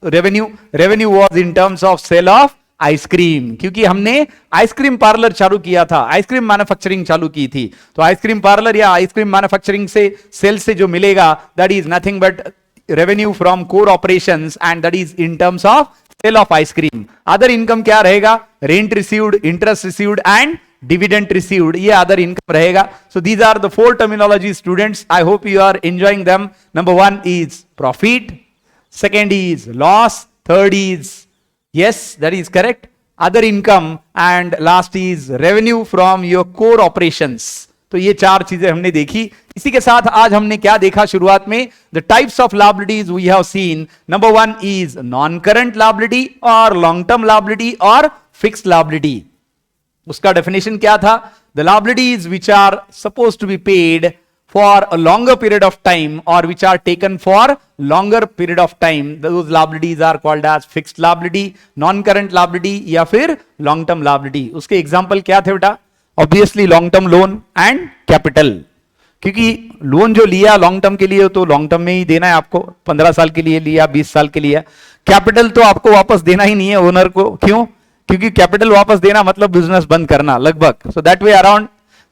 [SPEAKER 1] revenue, revenue was in terms of sale of ice cream, क्योंकि हमने आइसक्रीम पार्लर चालू किया था, आइसक्रीम मैन्युफैक्चरिंग चालू की थी। तो आइसक्रीम पार्लर या आइसक्रीम मैन्युफैक्चरिंग से सेल से जो मिलेगा that is nothing but revenue from core operations and that is in terms of sale of ice cream. Other income क्या रहेगा, rent received, interest received and dividend received, ये other income रहेगा। So these are the four terminology students, I hope you are enjoying them. Number 1 is profit, second is loss, third is yes that is correct other income and last is revenue from your core operations। तो ये चार चीजें हमने देखी। इसी के साथ आज हमने क्या देखा शुरुआत में, the types of liabilities we have seen। number 1 is non current liability or long term liability or fixed liability। उसका डेफिनेशन क्या था, the liabilities which are supposed to be paid for a longer period of time or which are taken for longer period of time, those liabilities are called as fixed liability, non-current liability या फिर long term liability। उसके example क्या थे बेटा, obviously long term loan and capital, क्योंकि loan जो लिया long term के लिए तो लॉन्ग टर्म में ही देना है आपको, 15 साल के लिए लिया, 20 साल के लिए। कैपिटल तो आपको वापस देना ही नहीं है ओनर को, क्यों, क्योंकि कैपिटल वापस देना मतलब बिजनेस बंद करना लगभग। सो दैट वे अराउंड,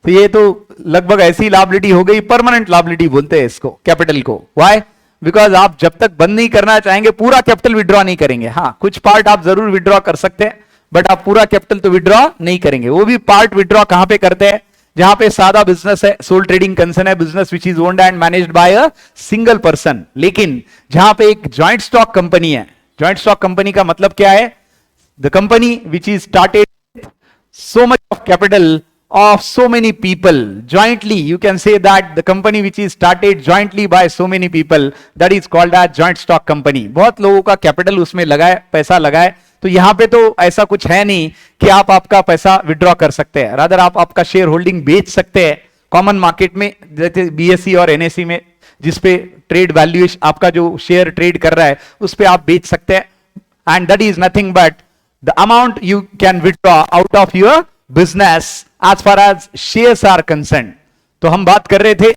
[SPEAKER 1] तो ये तो लगभग ऐसी लायबिलिटी हो गई, परमानेंट लायबिलिटी बोलते हैं इसको, कैपिटल को। व्हाई, बिकॉज आप जब तक बंद नहीं करना चाहेंगे पूरा कैपिटल विड्रॉ नहीं करेंगे। हाँ, कुछ पार्ट आप जरूर विड्रॉ कर सकते हैं बट आप पूरा कैपिटल तो विड्रॉ नहीं करेंगे। वो भी पार्ट विड्रॉ कहां पे करते हैं, जहां पे सादा बिजनेस है, सोल ट्रेडिंग कंसर्न है, business which is owned and managed by a single person. लेकिन जहां पे एक जॉइंट स्टॉक कंपनी है, जॉइंट स्टॉक कंपनी का मतलब क्या है? The company which is started so much of capital of so many people jointly. You can say that the company which is started jointly by so many people, that is called as joint stock company. बहुत लोगों का capital उसमें लगाए, पैसा लगाए. तो यहां पे तो ऐसा कुछ है नहीं कि आप आपका पैसा विड्रॉ कर सकते हैं. रादर आप आपका शेयर होल्डिंग बेच सकते हैं कॉमन मार्केट में, जैसे बीएसई और एनएसई में, जिसपे ट्रेड वैल्यूएशन आपका जो शेयर ट्रेड कर रहा है उस पे आप बेच सकते हैं. And that is nothing but the amount you can withdraw out of your business as far as shares are concerned. तो हम बात कर रहे थे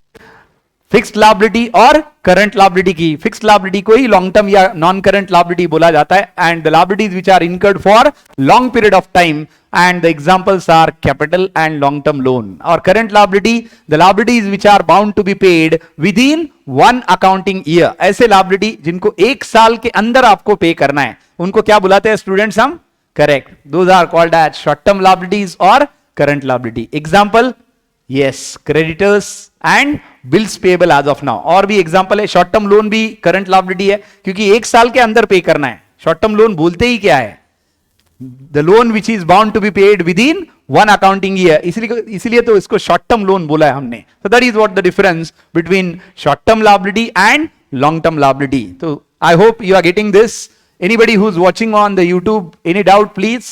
[SPEAKER 1] फिक्स्ड लायबिलिटी और करंट लायबिलिटी की. फिक्स्ड लायबिलिटी को ही लॉन्ग टर्म या नॉन करंट लायबिलिटी बोला जाता है. And the liabilities which are incurred for long period of time, and the examples are capital and long term loan. और current liability, the liabilities which are bound to be paid within 1 accounting year. ऐसे liability जिनको 1 साल के अंदर आपको पे करना है, उनको क्या बुलाते हैं स्टूडेंट्स हम? Correct. Those are called as short-term liabilities or current liability. Example, yes, creditors and bills payable as of now. और भी example है, short-term loan भी current liability है, क्योंकि 1 साल के अंदर पे करना है. Short-term loan बोलते ही क्या है? The loan which is bound to be paid within 1 accounting year. इसीलिए तो इसको short-term loan बोला है हमने. So that is what the difference between short-term liability and long-term liability. So I hope you are getting this. Anybody who's watching on the YouTube, any doubt please?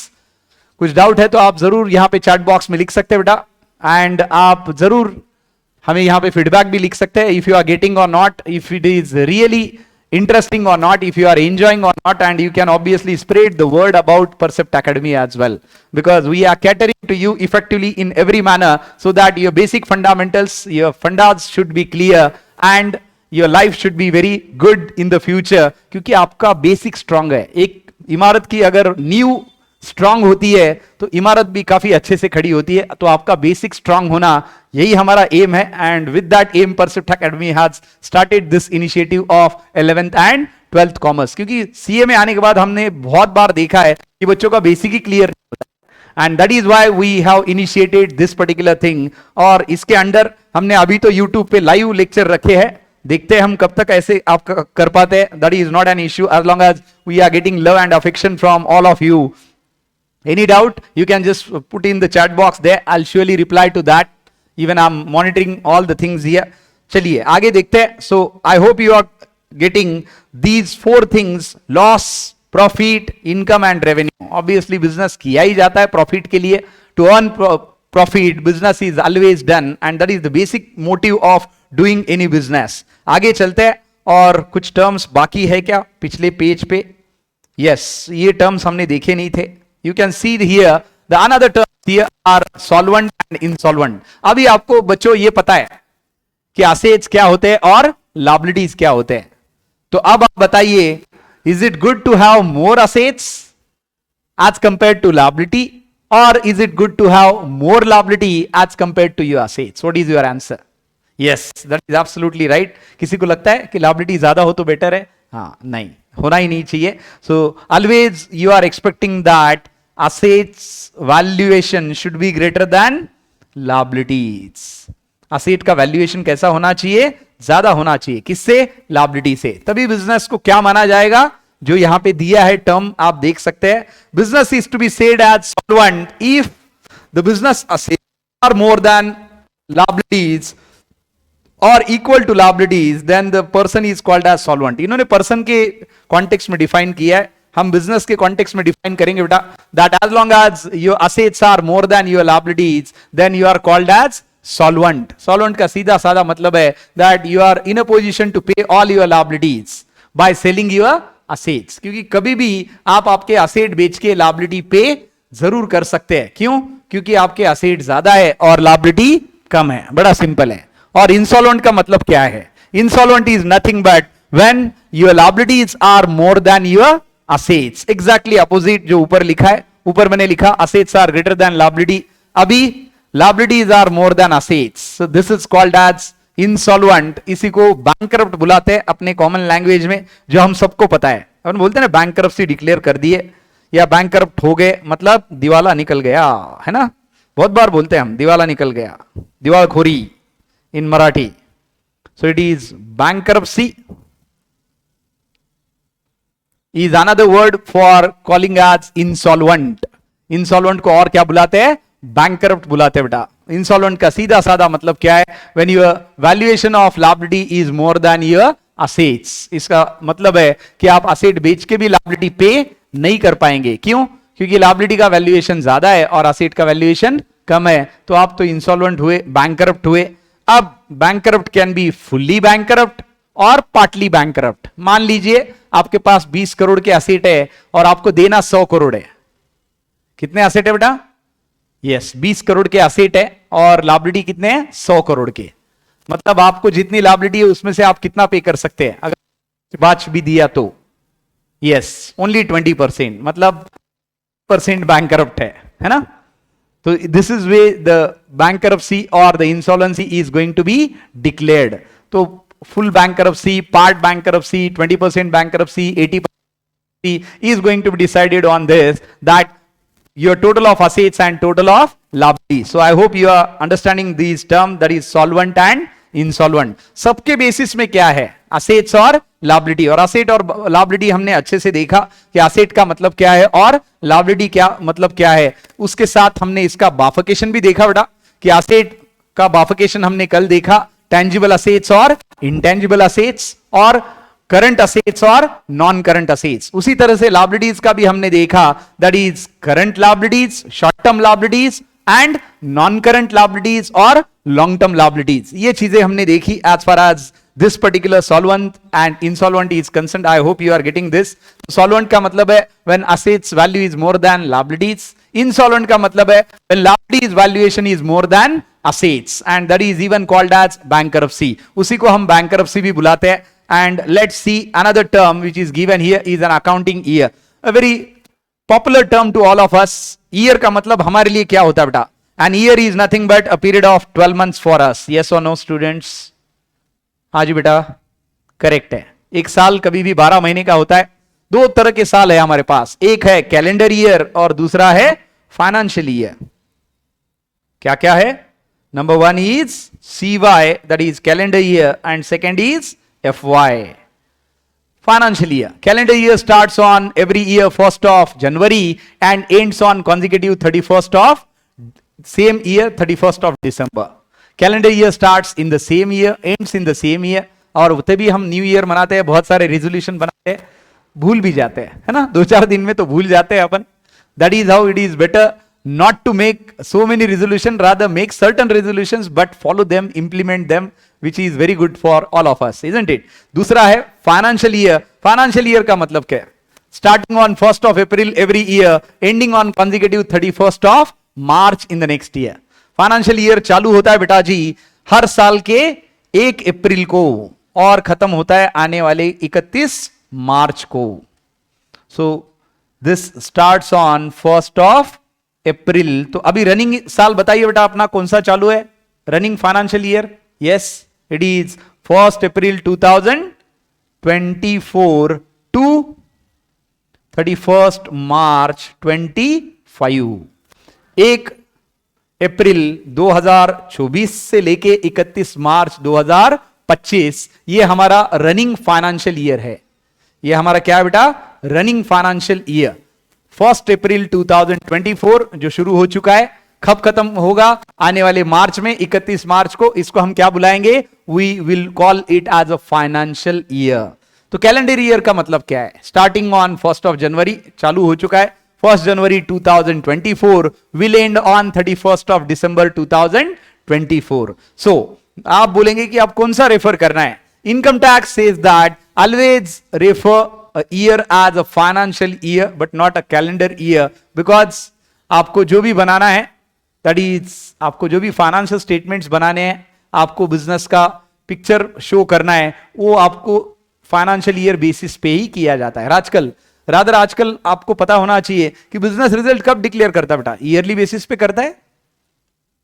[SPEAKER 1] कुछ doubt है तो आप जरूर यहाँ पे चैट बॉक्स में लिख सकते हैं बेटा. एंड आप जरूर हमें यहाँ पे फीडबैक भी लिख सकते हैं, इफ यू आर गेटिंग और not, if it is really interesting or not, if you are enjoying or not. And you can obviously spread the word about Percept Academy as well, because we are catering to you effectively in every manner, so that your basic fundamentals, your fundas should be clear and your life should be very good in the future. क्योंकि आपका basic strong है. एक इमारत की अगर नींव strong होती है तो इमारत भी काफी अच्छे से खड़ी होती है. तो आपका बेसिक स्ट्रांग होना, यही हमारा एम है. And with that aim Percept Academy has started this initiative of 11th and 12th commerce. क्योंकि सीए में आने के बाद हमने बहुत बार देखा है कि बच्चों का बेसिक ही क्लियर नहीं होता, and that is why we have initiated this particular thing. और इसके अंडर हमने अभी तो यूट्यूब पे लाइव लेक्चर रखे हैं, देखते हैं हम कब तक ऐसे आप कर पाते हैं. That is not an issue as long as we are getting love and affection from all of you. Any doubt, you can just put in the chat box there. I'll surely reply to that. Even I'm monitoring all the things here. चलिए आगे देखते हैं. So I hope you are getting these 4 things: loss, profit, income and revenue. Obviously business किया ही जाता है profit के लिए. To earn profit, business is always done, and that is the basic motive of doing any business. आगे चलते हैं. और कुछ terms बाकी है क्या पिछले पेज पे? Yes, ये terms हमने देखे नहीं थे. You can see here the another terms here are solvent and insolvent. अभी आपको बच्चों ये पता है कि assets क्या होते हैं और liabilities क्या होते हैं. तो अब आप बताइए, is it good to have more assets as compared to liability, or is it good to have more liability as compared to your assets? What is your answer? Yes, that is absolutely right. किसी को लगता है कि liability ज्यादा हो तो better है? हाँ, नहीं, होना ही नहीं चाहिए. So always you are expecting that assets valuation should be greater than liabilities. asset का valuation कैसा होना चाहिए? ज्यादा होना चाहिए. किससे? liability से. तभी बिजनेस को क्या माना जाएगा? जो यहां पे दिया है टर्म आप देख सकते हैं. business is to be said as solvent if the business assets are more than liabilities or equal to liabilities, then the person is called as solvent. इन्होंने person के context में define किया है. हम बिजनेस के कॉन्टेक्स्ट में define करेंगे बेटा, that as long as your assets are more than your liabilities, then you are called as solvent. Solvent का सीधा साधा मतलब है that you are in a position to pay all your liabilities by selling your assets. क्योंकि कभी भी आप आपके असेट बेच के लायबिलिटी पे जरूर कर सकते हैं. क्यों? क्योंकि आपके असेट ज्यादा है और लायबिलिटी कम है. बड़ा सिंपल है. और इंसॉल्वेंट का मतलब क्या है? Insolvent is nothing but when your liabilities are more than your assets. Exactly opposite जो ऊपर लिखा है. ऊपर मैंने लिखा assets are greater than liability. अभी liabilities are more than assets. So this is called as insolvent. इसी को bankrupt बुलाते हैं अपने common language में, जो हम सबको पता है. अपन बोलते हैं ना bankruptcy declare कर दिए या bankrupt हो गए, मतलब दिवाला निकल गया, है ना. बहुत बार बोलते हैं हम दिवाला निकल गया, दिवालखोरी in Marathi. So it is bankruptcy. is another word for calling as insolvent. Insolvent को और क्या बुलाते हैं? Bankrupt बुलाते हैं बेटा. Insolvent का सीधा साधा मतलब क्या है? When your valuation of liability is more than your assets. इसका मतलब है कि आप asset बेच के भी liability पे नहीं कर पाएंगे. क्यों? क्योंकि liability का valuation ज्यादा है और asset का valuation कम है, तो आप तो insolvent हुए, bankrupt हुए. अब bankrupt can be fully bankrupt और पार्टली बैंकरप्ट. मान लीजिए आपके पास 20 करोड़ के एसेट है और आपको देना 100 करोड़ है. कितने एसेट है बेटा? यस, 20 करोड़ के एसेट है और लायबिलिटी कितने हैं? 100 करोड़ के. मतलब आपको जितनी लायबिलिटी है उसमें से आप कितना पे कर सकते हैं अगर बाच भी दिया तो? Yes, only 20%. मतलब % बैंकरप्ट है ना? तो this is way the bankruptcy और the insolvency is going to be declared. तो full bankruptcy, part bankruptcy, 20% bankruptcy, 80% is going to be decided on this, that your total of assets and total of liability. So I hope you are understanding these terms, that is solvent and insolvent. सबके basis में क्या है? assets और liability. और asset और liability हमने अच्छे से देखा कि asset का मतलब क्या है और liability क्या मतलब क्या है. उसके साथ हमने इसका bifurcation भी देखा बेटा कि asset का bifurcation हमने कल देखा, tangible assets और intangible assets और current assets और non current assets. उसी तरह से liabilities का भी हमने देखा, that is current liabilities, short term liabilities and non current liabilities और long term liabilities. ये चीजें हमने देखी as far as this particular solvent and insolvent is concerned. I hope you are getting this. Solvent का मतलब है when assets value is more than liabilities. Insolvent का मतलब है when liabilities valuation is more than assets, and that is even called as bankruptcy. उसी को हम bankruptcy भी बुलाते हैं. And let's see another term which is given here is an accounting year. A very popular term to all of us. Year का मतलब हमारे लिए क्या होता है बेटा? An year is nothing but a period of 12 months for us. Yes or no students? हाँ जी बेटा, करेक्ट है. एक साल कभी भी 12 महीने का होता है. दो तरह के साल है हमारे पास, एक है कैलेंडर ईयर और दूसरा है फाइनेंशियल ईयर. क्या क्या है? Number one is CY, that is calendar year, and second is FY, financial year. Calendar year starts on every year 1st of January and ends on consecutive 31st of same year 31st of December. Calendar year starts in the same year, ends in the same year. और उतने भी हम new year मनाते हैं, बहुत सारे resolution बनाते हैं, भूल भी जाते हैं, है ना? 2-4 दिन में तो भूल जाते हैं अपन. That is how it is better not to make so many resolutions, rather make certain resolutions but follow them, implement them, which is very good for all of us, isn't it? दूसरा है financial year. Financial year का मतलब क्या है? Starting on 1st of April every year, ending on consecutive 31st of March in the next year. Financial year चालू होता है बेटा जी हर साल के 1 अप्रैल को और खत्म होता है आने वाले 31 मार्च को. So this starts on 1st of अप्रैल. तो अभी रनिंग साल बताइए बेटा अपना कौन सा चालू है? Running financial year. Yes, it is 1st April 2024 to 31st March 25. 1 अप्रैल 2024 से लेके 31 मार्च 2025 ये हमारा रनिंग फाइनेंशियल ईयर है. ये हमारा क्या है बेटा? Running financial year. 1st April 2024 जो शुरू हो चुका है, कब खत्म होगा? आने वाले मार्च में 31 मार्च को. इसको हम क्या बुलाएंगे? We will call it as a financial year. तो कैलेंडर ईयर का मतलब क्या है? Starting on 1st of January चालू हो चुका है. 1st January 2024 will and on 31st of December 2024. सो आप बोलेंगे कि आप कौन सा रेफर करना है? Income tax says that always refer a year as a financial year but not a calendar year, because आपको जो भी बनाना है, that is आपको जो भी फाइनेंशियल स्टेटमेंट्स बनाने हैं, आपको बिजनेस का पिक्चर शो करना है, वो आपको फाइनेंशियल ईयर बेसिस पे ही किया जाता है. आजकल आपको पता होना चाहिए कि बिजनेस रिजल्ट कब डिक्लेयर करता है बेटा? ईयरली बेसिस पे करता है.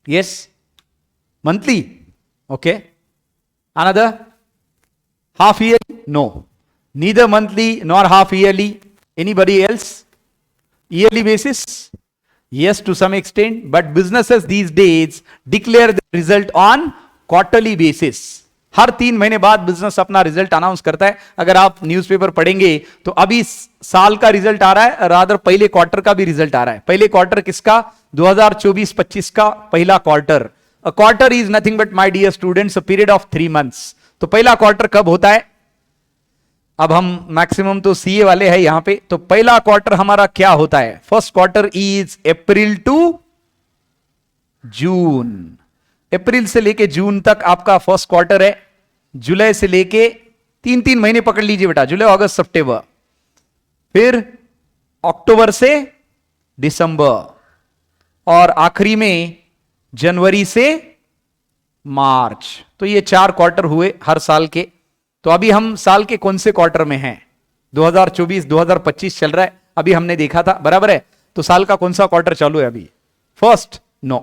[SPEAKER 1] Yes, monthly. Okay, another half year? No, neither monthly nor half yearly. Anybody else? Yearly basis? Yes, to some extent, but businesses these days declare the result on quarterly basis. हर 3 महीने बाद business अपना result announce करता है। अगर आप newspaper पढ़ेंगे तो अभी साल का रिजल्ट आ रहा है, रादर पहले क्वार्टर का भी रिजल्ट आ रहा है। पहले क्वार्टर किसका? 2024-25 का पहला quarter. A quarter is nothing but my dear students a period of 3 months. तो पहला क्वार्टर कब होता है? अब हम मैक्सिमम तो सीए वाले हैं यहां पे, तो पहला क्वार्टर हमारा क्या होता है? First quarter is April to June. अप्रैल से लेके जून तक आपका फर्स्ट क्वार्टर है। जुलाई से लेके 3 महीने पकड़ लीजिए बेटा, जुलाई अगस्त सितंबर, फिर अक्टूबर से दिसंबर, और आखिरी में जनवरी से मार्च। तो ये 4 क्वार्टर हुए हर साल के। तो अभी हम साल के कौन से क्वार्टर में हैं? 2024-2025 चल रहा है, अभी हमने देखा था, बराबर है। तो साल का कौन सा क्वार्टर चालू है अभी? First? No,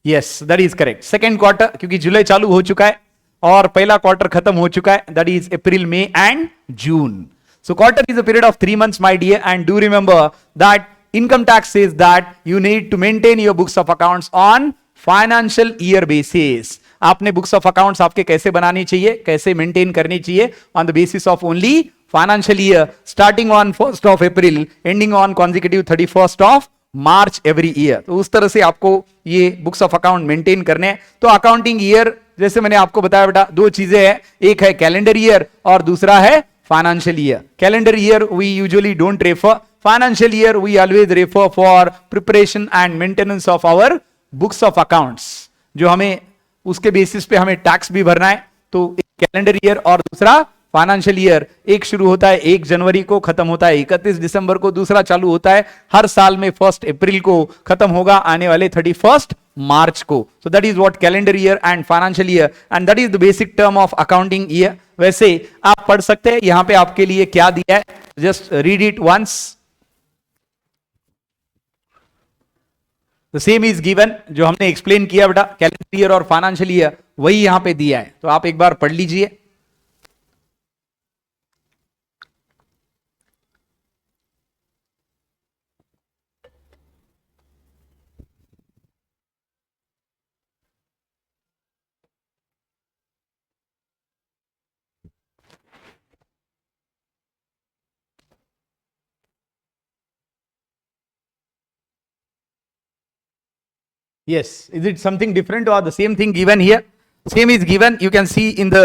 [SPEAKER 1] yes that is correct, second quarter, क्योंकि जुलाई चालू हो चुका है और पहला क्वार्टर खत्म हो चुका है, that is April, May and June. So quarter is a period of 3 months, my dear, and do remember that income tax says that you need to maintain your books of accounts on financial year basis. आपने books of accounts आपके कैसे बनानी चाहिए, कैसे maintain करनी चाहिए? On the basis of only financial year, starting on 1st of April, ending on consecutive 31st of March every year. तो उस तरह से आपको ये बुक्स ऑफ अकाउंट मेंटेन करने हैं। तो अकाउंटिंग ईयर, जैसे मैंने आपको बताया बेटा, 2 चीजें हैं, एक है कैलेंडर ईयर और दूसरा है financial year. Calendar year we usually don't refer. Financial year we always refer for preparation and maintenance of our books of accounts. जो हमें उसके बेसिस पे हमें टैक्स भी भरना है। तो एक कैलेंडर ईयर और दूसरा फाइनेंशियल ईयर। एक शुरू होता है 1 जनवरी को, खत्म होता है 31 दिसंबर को। दूसरा चालू होता है हर साल में 1 अप्रैल को, खत्म होगा आने वाले 31 मार्च को। सो that is what calendar year and financial year, and that is the basic term of accounting year. वैसे आप पढ़ सकते हैं, यहां पे आपके लिए क्या दिया है, just read it once. The same is given, जो हमने एक्सप्लेन किया बेटा, कैलेंडर ईयर और फाइनेंशियल ईयर, वही यहां पे दिया है। तो आप एक बार पढ़ लीजिए। Yes, is it something different or the same thing given here? Same is given, you can see in the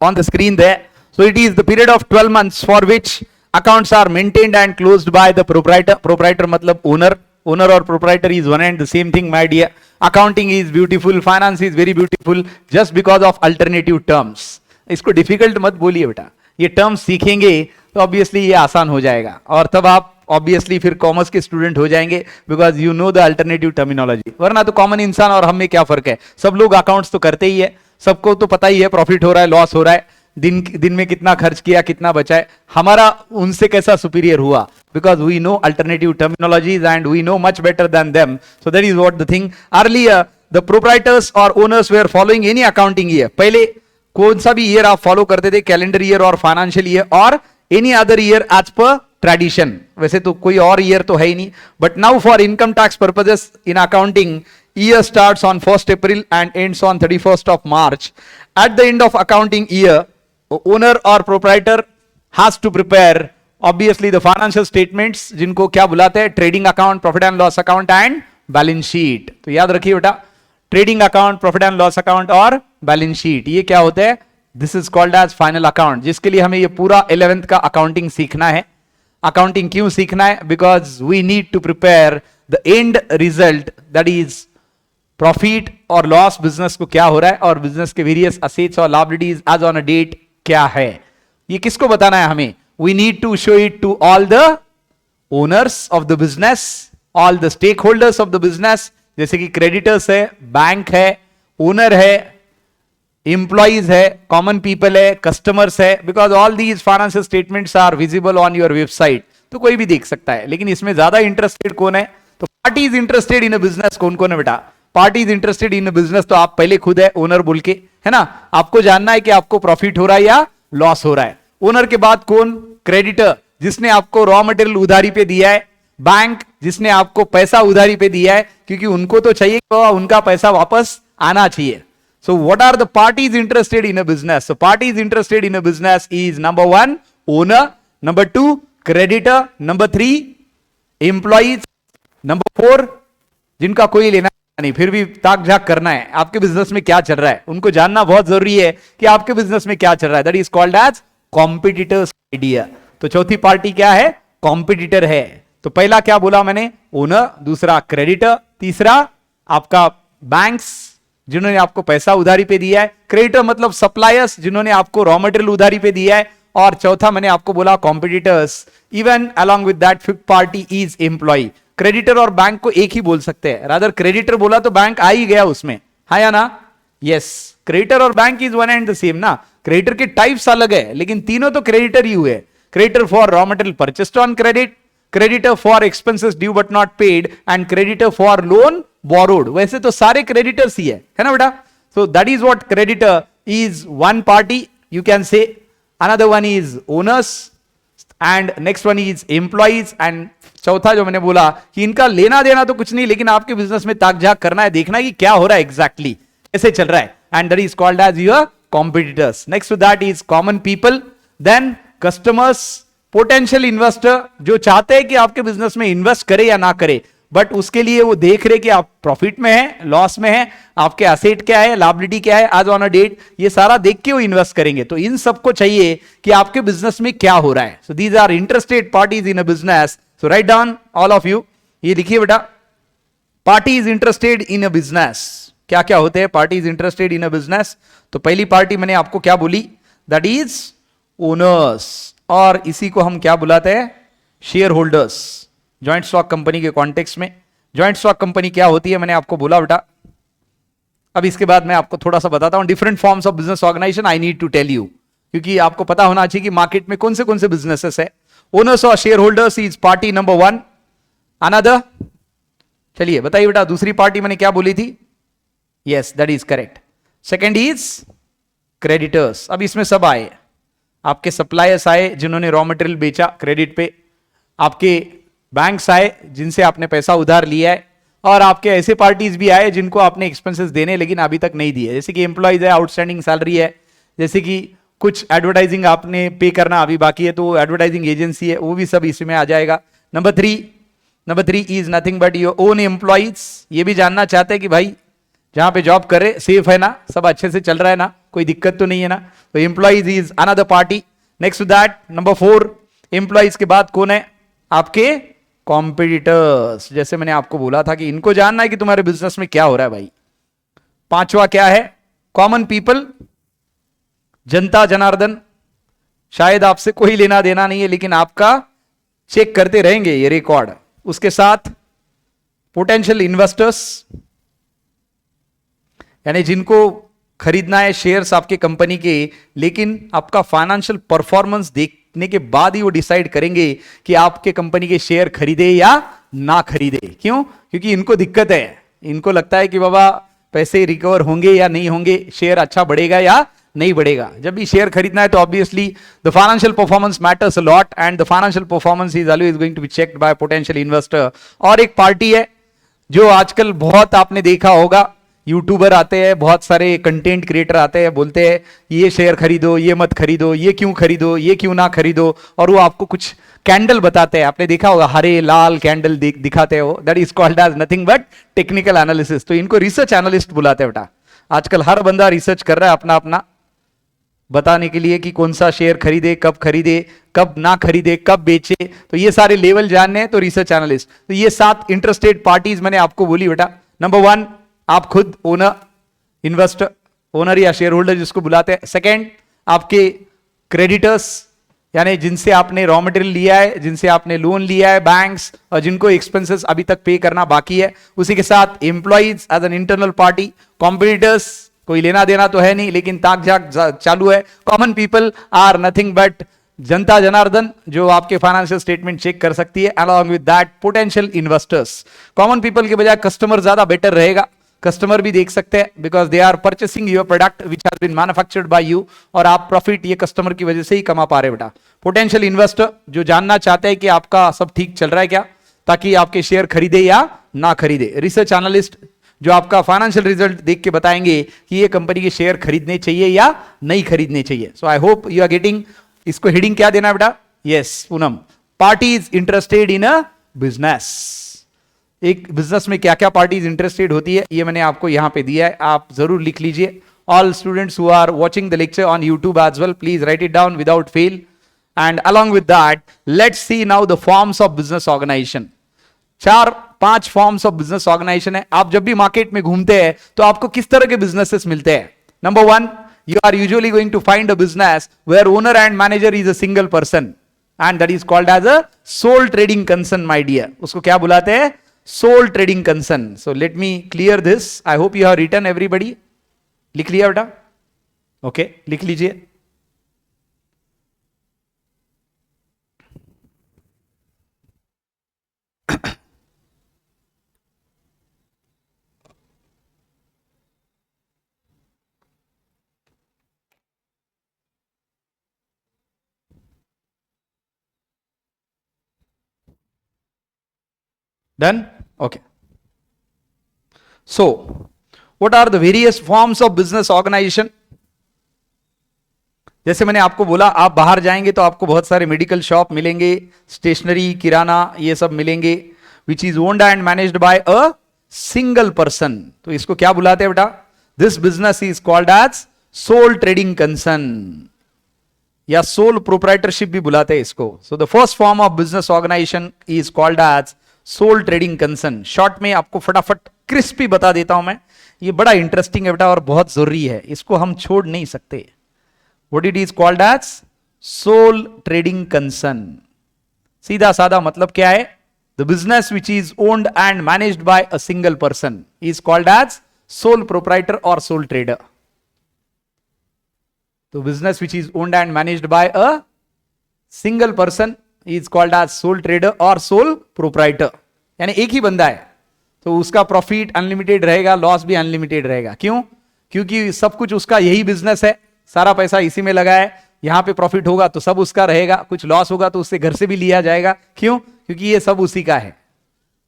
[SPEAKER 1] on the screen there. So it is the period of 12 months for which accounts are maintained and closed by the proprietor. Proprietor matlab owner. Owner or proprietor is one and the same thing, my dear. Accounting is beautiful, finance is very beautiful, just because of alternative terms. इसको difficult मत बोलिए बेटा, ये terms सीखेंगे तो obviously ये आसान हो जाएगा, और तब आप ऑब्वियसली फिर कॉमर्स के स्टूडेंट हो जाएंगे, because you know the alternative terminology. वरना तो कॉमन इंसान और हम में क्या फर्क है? सब लोग अकाउंट्स तो करते ही है, सबको तो पता ही है प्रॉफिट हो रहा है, लॉस हो रहा है, दिन में कितना खर्च किया, कितना बचा है। हमारा उनसे कैसा सुपीरियर हुआ? Because we know alternative terminologies and we know much better than them. So that is what the thing. Earlier the proprietors और owners were following any accounting year. पहले कौन सा भी ईयर आप फॉलो करते थे? कैलेंडर ईयर और financial year और any other year as per tradition. वैसे तो कोई और ईयर तो है ही नहीं, but now for income tax purposes in accounting, year starts on 1st April and ends on 31st of March. At the end of accounting year, owner or proprietor has to prepare obviously the financial statements, जिनको क्या बुलाते हैं? Trading account, profit and loss account and balance sheet. तो याद रखिए बेटा, trading account, profit and loss account और balance sheet, ये क्या होते हैं? This is called as final account, जिसके लिए हमें ये पूरा 11th का अकाउंटिंग सीखना है। अकाउंटिंग क्यों सीखना है? Because we need to prepare the end result, that is profit और लॉस, बिजनेस को क्या हो रहा है, और बिजनेस के वेरियस असेट्स और liabilities as on a date क्या है, ये किसको बताना है हमें? We need to show it to all the owners of the business, all the stakeholders of the business, जैसे कि क्रेडिटर्स है, बैंक है, ओनर है, एम्प्लॉइज है, कॉमन पीपल है, कस्टमर्स है, because all these financial statements are visible on your website. तो कोई भी देख सकता है, लेकिन इसमें ज्यादा इंटरेस्टेड कौन है? तो party is interested in a business. कौन कौन है बेटा? Party is interested in a business. तो आप पहले खुद है ओनर बोल के, है ना, आपको जानना है कि आपको प्रॉफिट हो रहा है या लॉस हो रहा है। ओनर के बाद कौन? क्रेडिटर, जिसने आपको रॉ मटेरियल उधारी पे दिया है। बैंक, जिसने आपको पैसा उधारी पे दिया है, क्योंकि उनको तो चाहिए कि उनका पैसा वापस आना चाहिए। So what are the parties interested in a business? So parties interested in a business is number 1, owner, number 2, creditor, number 3, employees, number 4, जिनका कोई लेना नहीं फिर भी ताक झाक करना है आपके बिजनेस में क्या चल रहा है, उनको जानना बहुत जरूरी है कि आपके बिजनेस में क्या चल रहा है. That is called as competitors idea. तो चौथी पार्टी क्या है? कॉम्पिटिटर है. तो पहला क्या बोला मैंने? ओनर, दूसरा क्रेडिटर, तीसरा आपका बैंक्स जिन्होंने आपको पैसा उधारी पे दिया है, क्रेडिटर मतलब सप्लायर्स जिन्होंने आपको रॉ मटेरियल उधारी पे दिया है, और चौथा मैंने आपको बोला competitors. Even along with that fifth party is employ. Creditor और बैंक को एक ही बोल सकते हैं. रादर क्रेडिटर बोला तो बैंक आ ही गया उसमें, हाँ या ना? यस, क्रेडिटर और bank is one and the same ना. क्रेडिटर के टाइप्स अलग है लेकिन तीनों तो क्रेडिटर ही हुए. Creditor for raw material purchased on credit, creditor for expenses due but not paid, and creditor for loan borrowed. वैसे तो सारे क्रेडिटर्स ही है ना बेटा. सो that is what creditor is. One party you can से, another one is owners, and next one is employees, and चौथा जो मैंने बोला कि इनका लेना देना तो कुछ नहीं लेकिन आपके बिजनेस में ताक झाक करना है, देखना है कि क्या हो रहा है एग्जैक्टली, कैसे चल रहा है, and that is called as your competitors. Next to that is common people, then customers, potential investor जो चाहते हैं कि आपके बिजनेस में इन्वेस्ट करे या ना करे, बट उसके लिए वो देख रहे कि आप प्रॉफिट में है, लॉस में है, आपके एसेट क्या है, लायबिलिटी क्या है आज ऑन अ डेट, ये सारा देख के वो इन्वेस्ट करेंगे. तो इन सबको चाहिए कि आपके बिजनेस में क्या हो रहा है. So these are interested parties in a business. So write down all of you, ये लिखिए बेटा. Party is interested in a business. क्या क्या होते हैं party is interested in a business? तो पहली पार्टी मैंने आपको क्या बोली? दैट इज ओनर्स, और इसी को हम क्या बुलाते हैं? Share holders. Joint stock company के कॉन्टेक्स्ट में ज्वाइंट स्टॉक कंपनी क्या होती है मैंने आपको बोला बेटा. अब इसके बाद मैं आपको थोड़ा सा बताता हूं different forms of business organisation. I need to tell you, क्योंकि आपको पता होना चाहिए कि मार्केट में कौन से बिजनेसेस है. ओनर्स और share holders is party number 1. Another, चलिए बताइए बेटा दूसरी पार्टी मैंने क्या बोली थी? Yes, that is correct. Second is creditors. अब इसमें सब आए, आपके सप्लायर्स आए जिन्होंने रॉ मटेरियल बेचा क्रेडिट पे, आपके बैंक्स आए जिनसे आपने पैसा उधार लिया है, और आपके ऐसे पार्टीज भी आए जिनको आपने एक्सपेंसेस देने लेकिन अभी तक नहीं दिए. जैसे कि एम्प्लॉइज है, आउटस्टैंडिंग सैलरी है, जैसे कि कुछ एडवर्टाइजिंग आपने पे करना अभी बाकी है तो एडवर्टाइजिंग एजेंसी है, वो भी सब इसमें आ जाएगा. Number three is nothing but your own employees. ये भी जानना चाहते हैं कि भाई जहां पे जॉब कर रहे सेफ है ना, सब अच्छे से चल रहा है ना, कोई दिक्कत तो नहीं है ना. तो employees is another party. Next to that number 4, employees के बाद कौन है? आपके कॉम्पिटिटर्स. जैसे मैंने आपको बोला था कि इनको जानना है कि तुम्हारे बिजनेस में क्या हो रहा है भाई. पांचवा क्या है? कॉमन पीपल, जनता जनार्दन. शायद आपसे कोई लेना देना नहीं है लेकिन आपका चेक करते रहेंगे ये रिकॉर्ड. उसके साथ पोटेंशियल इन्वेस्टर्स, यानी जिनको खरीदना है शेयर्स आपके कंपनी के, लेकिन आपका फाइनेंशियल परफॉर्मेंस देखने के बाद ही वो डिसाइड करेंगे कि आपके कंपनी के शेयर खरीदे या ना खरीदे. क्यों? क्योंकि इनको दिक्कत है, इनको लगता है कि बाबा पैसे रिकवर होंगे या नहीं होंगे, शेयर अच्छा बढ़ेगा या नहीं बढ़ेगा. जब भी शेयर खरीदना है तो obviously the financial performance matters a lot, and the financial performance is always going to be checked by potential investor. और एक पार्टी है जो आजकल बहुत आपने देखा होगा, यूट्यूबर आते हैं, बहुत सारे कंटेंट क्रिएटर आते हैं, बोलते हैं ये शेयर खरीदो, ये मत खरीदो, ये क्यों खरीदो, ये क्यों ना खरीदो, और वो आपको कुछ कैंडल बताते हैं. आपने देखा होगा हरे लाल कैंडल दिखाते हो. That is called as nothing but technical analysis. तो इनको रिसर्च एनालिस्ट बुलाते हैं बेटा. आजकल हर बंदा रिसर्च कर रहा है अपना अपना बताने के लिए कि कौन सा शेयर खरीदे, कब ना खरीदे, कब बेचे. तो ये सारे लेवल जानने हैं तो रिसर्च एनालिस्ट. तो ये 7 इंटरेस्टेड पार्टीज मैंने आपको बोली बेटा. नंबर 1 आप खुद ओनर, इन्वेस्टर, ओनर या शेयर होल्डर जिसको बुलाते हैं. सेकेंड आपके क्रेडिटर्स, यानी जिनसे आपने रॉ मटेरियल लिया है, जिनसे आपने लोन लिया है, बैंक्स, और जिनको एक्सपेंसेस अभी तक पे करना बाकी है. उसी के साथ employees as an internal party. Competitors कोई लेना देना तो है नहीं लेकिन ताक झाक चालू है. Common people are nothing but जनता जनार्दन जो आपके फाइनेंशियल स्टेटमेंट चेक कर सकती है. Along with that potential investors. Common people के बजाय कस्टमर ज्यादा बेटर रहेगा. कस्टमर भी देख सकते हैं because they are purchasing your product which has been manufactured by you, और आप प्रॉफिट ये कस्टमर की वजह से ही कमा पा रहे बेटा. पोटेंशियल इन्वेस्टर जो जानना चाहते हैं कि आपका सब ठीक चल रहा है क्या, ताकि आपके शेयर खरीदे या ना खरीदे. रिसर्च एनालिस्ट जो आपका फाइनेंशियल रिजल्ट देख के बताएंगे कि ये कंपनी के शेयर खरीदने चाहिए या नहीं खरीदने चाहिए. So I hope you are getting. इसको हेडिंग क्या देना बेटा? Yes Poonam, party is interested in a business. एक बिजनेस में क्या क्या पार्टीज इंटरेस्टेड होती है ये मैंने आपको यहां पे दिया है, आप जरूर लिख लीजिए. All students who are watching the lecture on YouTube as well, please write it down without fail. And along with that let's see now the forms of business organisation. 4-5 forms of business organisation है. आप जब भी market में घूमते हैं तो आपको किस तरह के बिजनेसेस मिलते हैं? Number 1, you are usually going to find a business where owner and manager is a single person, and that is called as a sole trading concern, my dear. उसको क्या बुलाते हैं? Sole trading concern. So let me clear this. I hope you have written everybody. लिख लिया बेटा? Okay, लिख लीजिए. Done? Okay. So, what are the various forms of business organization? जैसे मैंने आपको बोला, आप बाहर जाएंगे तो आपको बहुत सारे मेडिकल शॉप मिलेंगे, स्टेशनरी, किराना, ये सब मिलेंगे, which is owned and managed by a single person. तो इसको क्या बुलाते हैं बेटा? This business is called as sole trading concern या सोल प्रोप्राइटरशिप भी बुलाते हैं इसको. So the first form of business organisation is called as sole trading concern. Short में आपको फटाफट क्रिस्पी बता देता हूं मैं. ये बड़ा इंटरेस्टिंग है बेटा और बहुत जरूरी है, इसको हम छोड़ नहीं सकते. What it is called as sole trading concern. सीधा साधा मतलब क्या है? The business which is owned and managed by a single person is called as sole proprietor or sole trader. तो business which is owned and managed by a single person is called as sole trader or sole proprietor. यानी एक ही बंदा है तो उसका profit unlimited रहेगा, loss भी unlimited रहेगा. क्यों? क्योंकि सब कुछ उसका यही बिजनेस है, सारा पैसा इसी में लगा है. यहां पे प्रॉफिट होगा तो सब उसका रहेगा, कुछ लॉस होगा तो उससे घर से भी लिया जाएगा. क्यों? क्योंकि ये सब उसी का है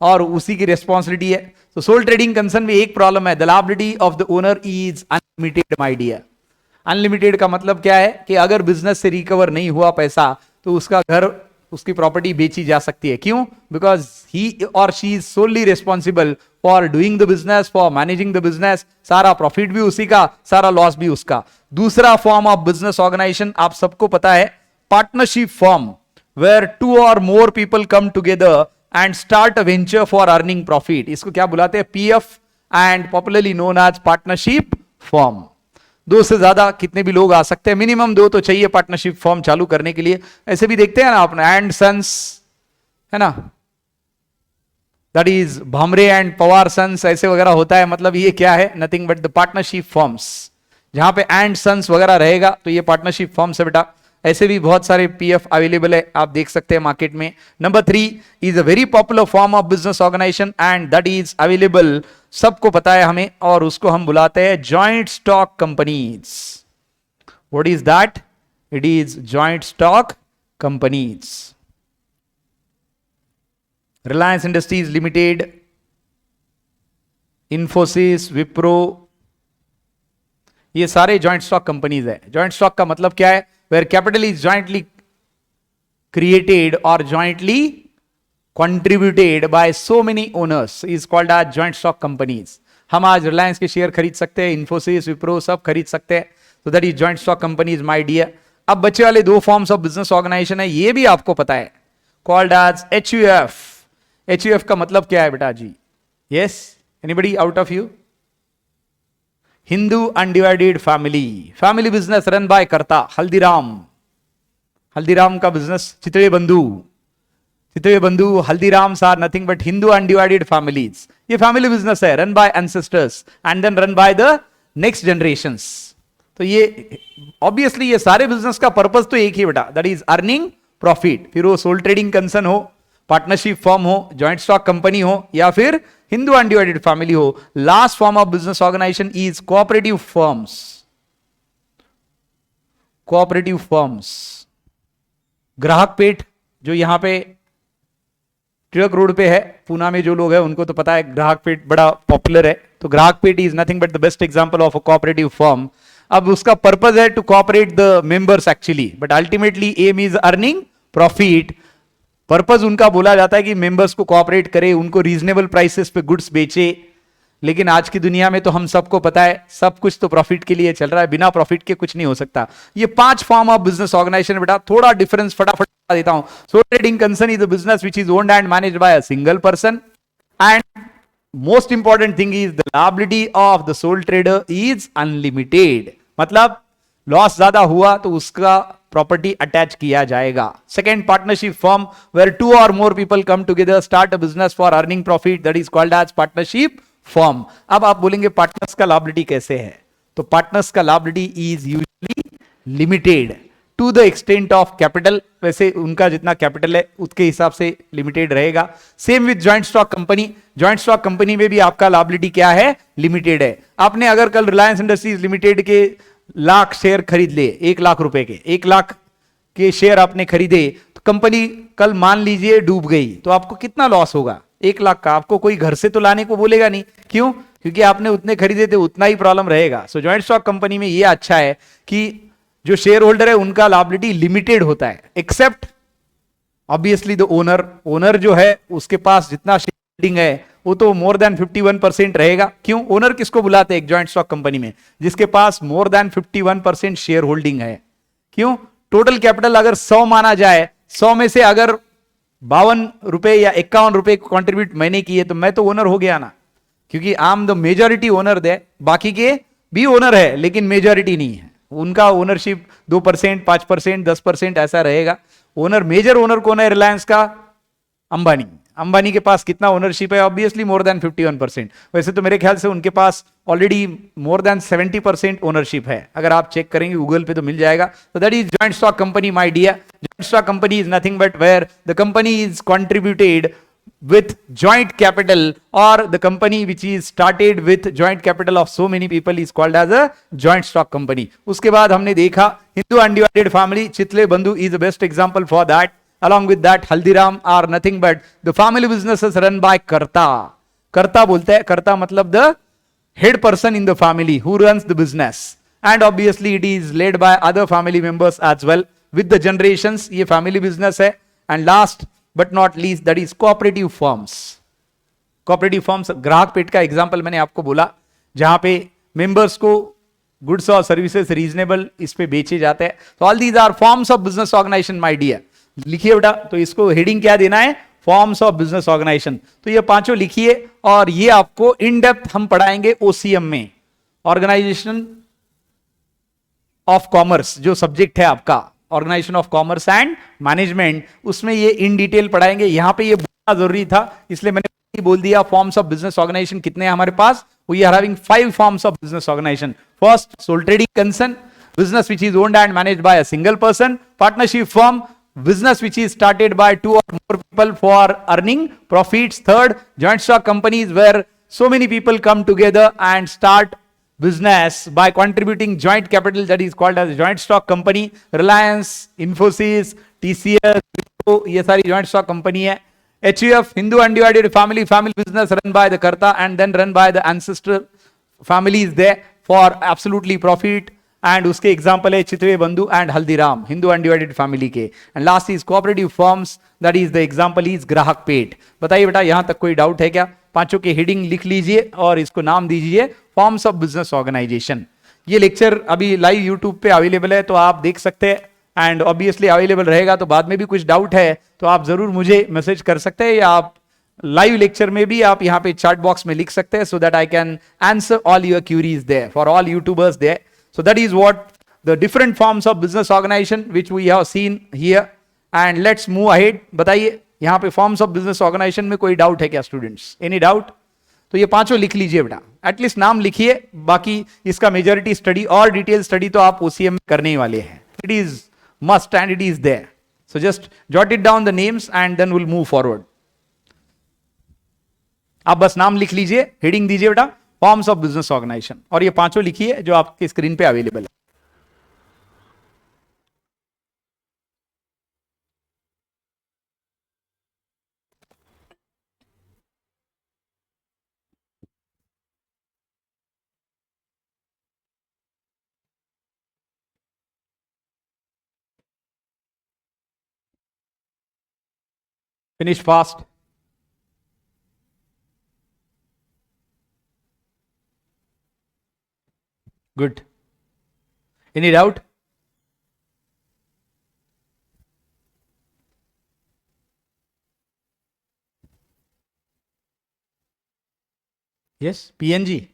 [SPEAKER 1] और उसी की रिस्पॉन्सिबिलिटी है. तो सोल ट्रेडिंग कंसर्न में एक प्रॉब्लम है, the liability of the owner is unlimited, my dear. Unlimited का मतलब क्या है कि अगर बिजनेस से रिकवर नहीं हुआ पैसा तो उसका घर, उसकी प्रॉपर्टी बेची जा सकती है. क्यों? बिकॉज ही और she is solely responsible for doing the business, for managing the business. सारा प्रॉफिट भी उसी का, सारा लॉस भी उसका. दूसरा फॉर्म ऑफ बिजनेस ऑर्गेनाइजेशन आप सबको पता है, partnership firm, where 2 or more people come together and start a venture for earning profit. इसको क्या बुलाते हैं? PF, and popularly known as partnership firm. 2 से ज्यादा कितने भी लोग आ सकते हैं, मिनिमम 2 तो चाहिए पार्टनरशिप फॉर्म चालू करने के लिए. ऐसे भी देखते हैं ना आपने, एंड सन्स है ना, that is Bhamre and Pawar sons, ऐसे वगैरह होता है. मतलब ये क्या है? Nothing but the partnership firms. जहां पे एंड सन्स वगैरह रहेगा तो ये पार्टनरशिप फॉर्म्स है बेटा. ऐसे भी बहुत सारे पीएफ अवेलेबल है, आप देख सकते हैं मार्केट में. Number 3 is a very popular form of business organization and that is available, सबको पता है हमें, और उसको हम बुलाते हैं joint stock companies. What is that? It is joint stock companies. Reliance industries limited, Infosys, Wipro, ये सारे जॉइंट स्टॉक कंपनीज है. जॉइंट स्टॉक का मतलब क्या है? Where capital is jointly created और jointly contributed by so many owners is called as joint stock companies. हम आज रिलायंस के शेयर खरीद सकते हैं, इंफोसिस, विप्रो सब खरीद सकते हैं. तो that is joint stock companies, my dear. अब बच्चे वाले 2 फॉर्म्स ऑफ बिजनेस ऑर्गेनाइजेशन है, ये भी आपको पता है, कॉल्ड एज एचयूएफ. एचयूएफ का मतलब क्या है बेटा जी? Yes, anybody out of you? Hindu undivided family, family business run by करता हल्दीराम. हल्दीराम का business Chitale Bandhu, Chitale Bandhu, Haldiram's are nothing but Hindu undivided families. ये फैमिली बिजनेस है, run by ancestors and then run by the next generations. तो ये ऑब्वियसली ये सारे बिजनेस का purpose तो एक ही बेटा, दैट इज अर्निंग प्रॉफिट. फिर वो सोल ट्रेडिंग कंसर्न हो, पार्टनरशिप फॉर्म हो, जॉइंट स्टॉक कंपनी हो, या फिर हिंदू अनडिवाइडेड फैमिली हो. Last form of business organisation is cooperative firms. Cooperative firms, Grahak Peth जो यहां पे टिळक रोड पे है, पूना में जो लोग हैं उनको तो पता है ग्राहक पेट बड़ा पॉपुलर है, तो Grahak Peth is nothing but the best example of a cooperative firm. अब उसका पर्पज है to cooperate the members actually, but ultimately aim is earning profit. Purpose उनका बोला जाता है कि मेंबर्स को कोऑपरेट करे, उनको रीजनेबल प्राइसेस पे गुड्स बेचे. लेकिन आज की दुनिया में तो हम सबको पता है सब कुछ तो प्रॉफिट के लिए चल रहा है, बिना प्रॉफिट के कुछ नहीं हो सकता. ये 5 फॉर्म ऑफ बिजनेस ऑर्गेनाइजेशन बेटा, थोड़ा डिफरेंस फटाफट बता देता हूं. So trading concern is the business which is owned and managed by a single person, and most important thing is the liability of the sole trader is unlimited. मतलब loss ज्यादा हुआ तो उसका प्रॉपर्टी अटैच किया जाएगा. Second, partnership firm where 2 or more people come together start a business for earning profit, that is called as partnership firm. अब आप बोलेंगे पार्टनर्स का लायबिलिटी कैसे है, तो पार्टनर्स का liability is usually limited to the extent of capital. वैसे उनका जितना कैपिटल है उसके हिसाब से लिमिटेड रहेगा. Same with joint stock company. Joint stock company में भी आपका लायबिलिटी क्या है, लिमिटेड है. आपने अगर कल रिलायंस इंडस्ट्रीज लिमिटेड के लाख शेयर खरीद ले, 1 लाख रुपए के, 1 लाख के शेयर आपने खरीदे, तो कंपनी कल मान लीजिए डूब गई, तो आपको कितना लॉस होगा, 1 लाख का. आपको कोई घर से तो लाने को बोलेगा नहीं, क्यों, क्योंकि आपने उतने खरीदे थे, उतना ही प्रॉब्लम रहेगा. सो ज्वाइंट स्टॉक कंपनी में ये अच्छा है कि जो शेयर होल्डर है उनका लायबिलिटी लिमिटेड होता है, except obviously the owner. Owner जो है उसके पास जितना शेयर होल्डिंग है वो तो मोर देन 51% रहेगा. क्यों, ओनर किसको बुलाते हैं एक ज्वाइंट स्टॉक कंपनी में, जिसके पास मोर देन 51% शेयर होल्डिंग है. क्यों, टोटल कैपिटल अगर 100 माना जाए, 100 में से अगर 52 रुपए या 51 रुपए कॉन्ट्रीब्यूट मैंने किए तो मैं तो ओनर हो गया ना, क्योंकि I am the majority owner they. बाकी के भी ओनर है लेकिन मेजॉरिटी नहीं है, उनका ओनरशिप 2%, 5%, 10% ऐसा रहेगा. ओनर, मेजर ओनर कौन है रिलायंस का, अंबानी. अंबानी के पास कितना ओनरशिप है, ऑब्वियसली मोर देन 51%. वैसे तो मेरे ख्याल से उनके पास ऑलरेडी मोर देन 70% ओनरशिप है, अगर आप चेक करेंगे गूगल पे तो मिल जाएगा. तो that is joint stock company my dear. Joint stock company is nothing but where the company is contributed with joint capital, or the company which is started with joint capital of so many people is called as a joint stock company. उसके बाद हमने देखा Hindu undivided family, चितले बंधु is the best example for that. Along with that, Haldiram are nothing but the family businesses run by कर्ता. कर्ता बोलते हैं, कर्ता मतलब the head person in the family who runs the business, and obviously it is led by other family members as well with the generations. ये family business है. And last but not least, that is cooperative firms. cooperative firms, ग्राहक पेट का example मैंने आपको बोला, जहां पे members को गुड्स और सर्विसेज रीजनेबल इस पे बेचे जाते हैं. तो all these are forms of business organisation my dear. लिखिए बेटा, तो इसको हेडिंग क्या देना है, फॉर्म्स ऑफ बिजनेस ऑर्गेनाइजेशन. तो ये पांचों लिखिए, और ये आपको इन डेप्थ हम पढ़ाएंगे ओसीएम में, ऑर्गेनाइजेशन ऑफ कॉमर्स जो सब्जेक्ट है आपका, organisation of commerce and management, उसमें ये इन डिटेल पढ़ाएंगे. यहां पे ये बोलना जरूरी था, इसलिए मैंने बोल दिया फॉर्म्स ऑफ बिजनेस ऑर्गेनाइजेशन कितने हैं हमारे पास. We are having 5 forms of business organization. First, sole trading concern, business which is owned and managed by a single person. Partnership firm, business which is started by 2 or more people for earning profits. Third, joint stock companies where so many people come together and start business by contributing joint capital, that is called as joint stock company. Reliance, Infosys, TCS, ये सारी joint stock company है. HUF, Hindu Undivided Family, family business run by the Karta and then run by the ancestral families there for absolutely profit. And उसके example है Chitale Bandhu and Haldiram, Hindu undivided family के. And last is cooperative firms, that is the example is Grahak Peth. बताइए बेटा, यहां तक कोई doubt है क्या? पांचों के हेडिंग लिख लीजिए और इसको नाम दीजिए फॉर्म्स ऑफ बिजनेस ऑर्गेनाइजेशन. ये लेक्चर अभी लाइव यूट्यूब पे अवेलेबल है, तो आप देख सकते हैं. एंड ऑब्वियसली अवेलेबल रहेगा, तो बाद में भी कुछ डाउट है तो आप जरूर मुझे मैसेज कर सकते हैं, या आप लाइव लेक्चर में भी आप यहाँ पे चैट बॉक्स में लिख सकते हैं, so that I can answer all your queries there for all YouTubers there. So that is what the different forms of business organization which we have seen here. And let's move ahead. बताइए यहाँ पे forms of business organization में कोई doubt है क्या students? Any doubt? तो ये पांचों लिख लीजिए बेटा, एटलीस्ट नाम लिखिए. बाकी इसका मेजॉरिटी स्टडी और डिटेल स्टडी तो आप ओसीएम में करने ही वाले हैं. It is must and it is there. So just jot it down the names and then we'll move forward. आप बस नाम लिख लीजिए, हेडिंग दीजिए बेटा फॉर्म्स ऑफ बिजनेस ऑर्गेनाइजेशन, और ये पांचों लिखिए जो आपके स्क्रीन पे अवेलेबल है. Finish fast. Good. Any doubt? Yes, PNG.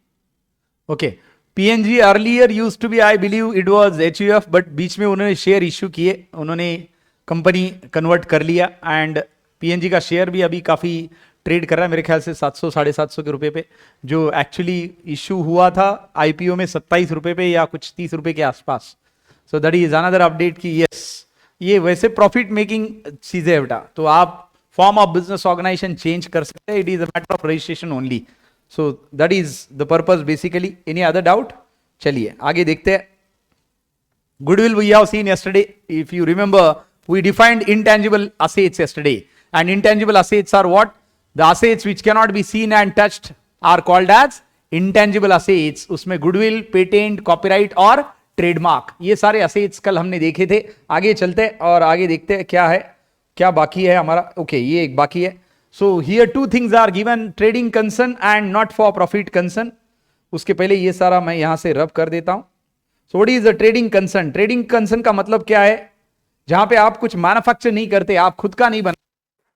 [SPEAKER 1] Okay. PNG earlier used to be, I believe it was HUF, but बीच में उन्होंने शेयर इश्यू किए, उन्होंने कंपनी कन्वर्ट कर लिया एंड PNG का शेयर भी अभी काफी ट्रेड कर रहा है मेरे ख्याल से 700 750 के रुपए पे, जो एक्चुअली इश्यू हुआ था आईपीओ में 27 रुपए पे या कुछ 30 रुपए के आसपास. So that is another update कि यस ये वैसे प्रॉफिट मेकिंग चीजें है बेटा, तो आप form of business organisation change कर सकते हैं. It is a matter of registration only. So that is the purpose basically. Any other doubt? चलिए आगे देखते हैं. Goodwill we have seen yesterday. If you remember, we defined intangible assets yesterday. And intangible assets are what? The assets which cannot be seen and touched are called as intangible assets. उसमें goodwill, patent, copyright और trademark. ये सारे assets कल हमने देखे थे. आगे चलते और आगे देखते हैं क्या है, क्या बाकी है हमारा. ओके, ये एक बाकी है. So here two things are given: trading concern and not for profit concern. उसके पहले ये सारा मैं यहां से रब कर देता हूं. So what is the trading concern? Trading concern का मतलब क्या है? जहां पे आप कुछ मैन्युफैक्चर नहीं करते, आप खुद का नहीं बना,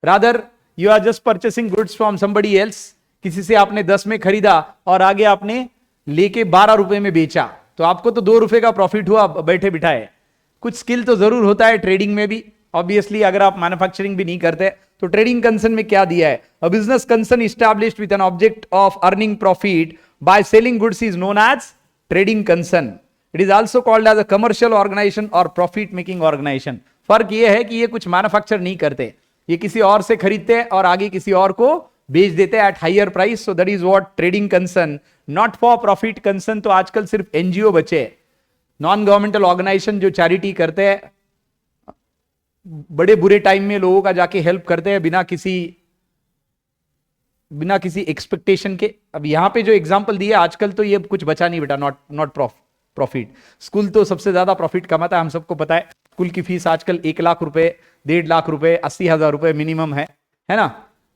[SPEAKER 1] rather you are just purchasing goods from somebody else. किसी से आपने 10 में खरीदा और आगे आपने लेके 12 रुपए में बेचा, तो आपको तो 2 रुपए का प्रॉफिट हुआ बैठे बिठाए. कुछ स्किल तो जरूर होता है ट्रेडिंग में भी, ऑब्वियसली. अगर आप मैन्युफैक्चरिंग भी नहीं करते तो ट्रेडिंग कंसर्न में क्या दिया है? A business concern established with an object of earning profit by selling goods is known as trading concern. It is also called as a commercial organisation और प्रॉफिट मेकिंग ऑर्गेनाइजेशन. फर्क ये है कि ये कुछ मैन्युफैक्चर नहीं करते, ये किसी और से खरीदते हैं और आगे किसी और को बेच देते हैं at higher price. So that is what trading concern. Not for profit concern तो आजकल सिर्फ एनजीओ बचे, नॉन गवर्नमेंटल ऑर्गेनाइजेशन जो चैरिटी करते हैं, बड़े बुरे टाइम में लोगों का जाके हेल्प करते हैं बिना किसी एक्सपेक्टेशन के. अब यहां पे जो एग्जांपल दिए आजकल तो ये कुछ बचा नहीं बेटा. Not profit. स्कूल तो सबसे ज्यादा प्रॉफिट कमाता है, हम सबको पता है. स्कूल की फीस आजकल 1 लाख रुपए, 1.5 लाख रुपए, 80,000 रुपए मिनिमम है ना.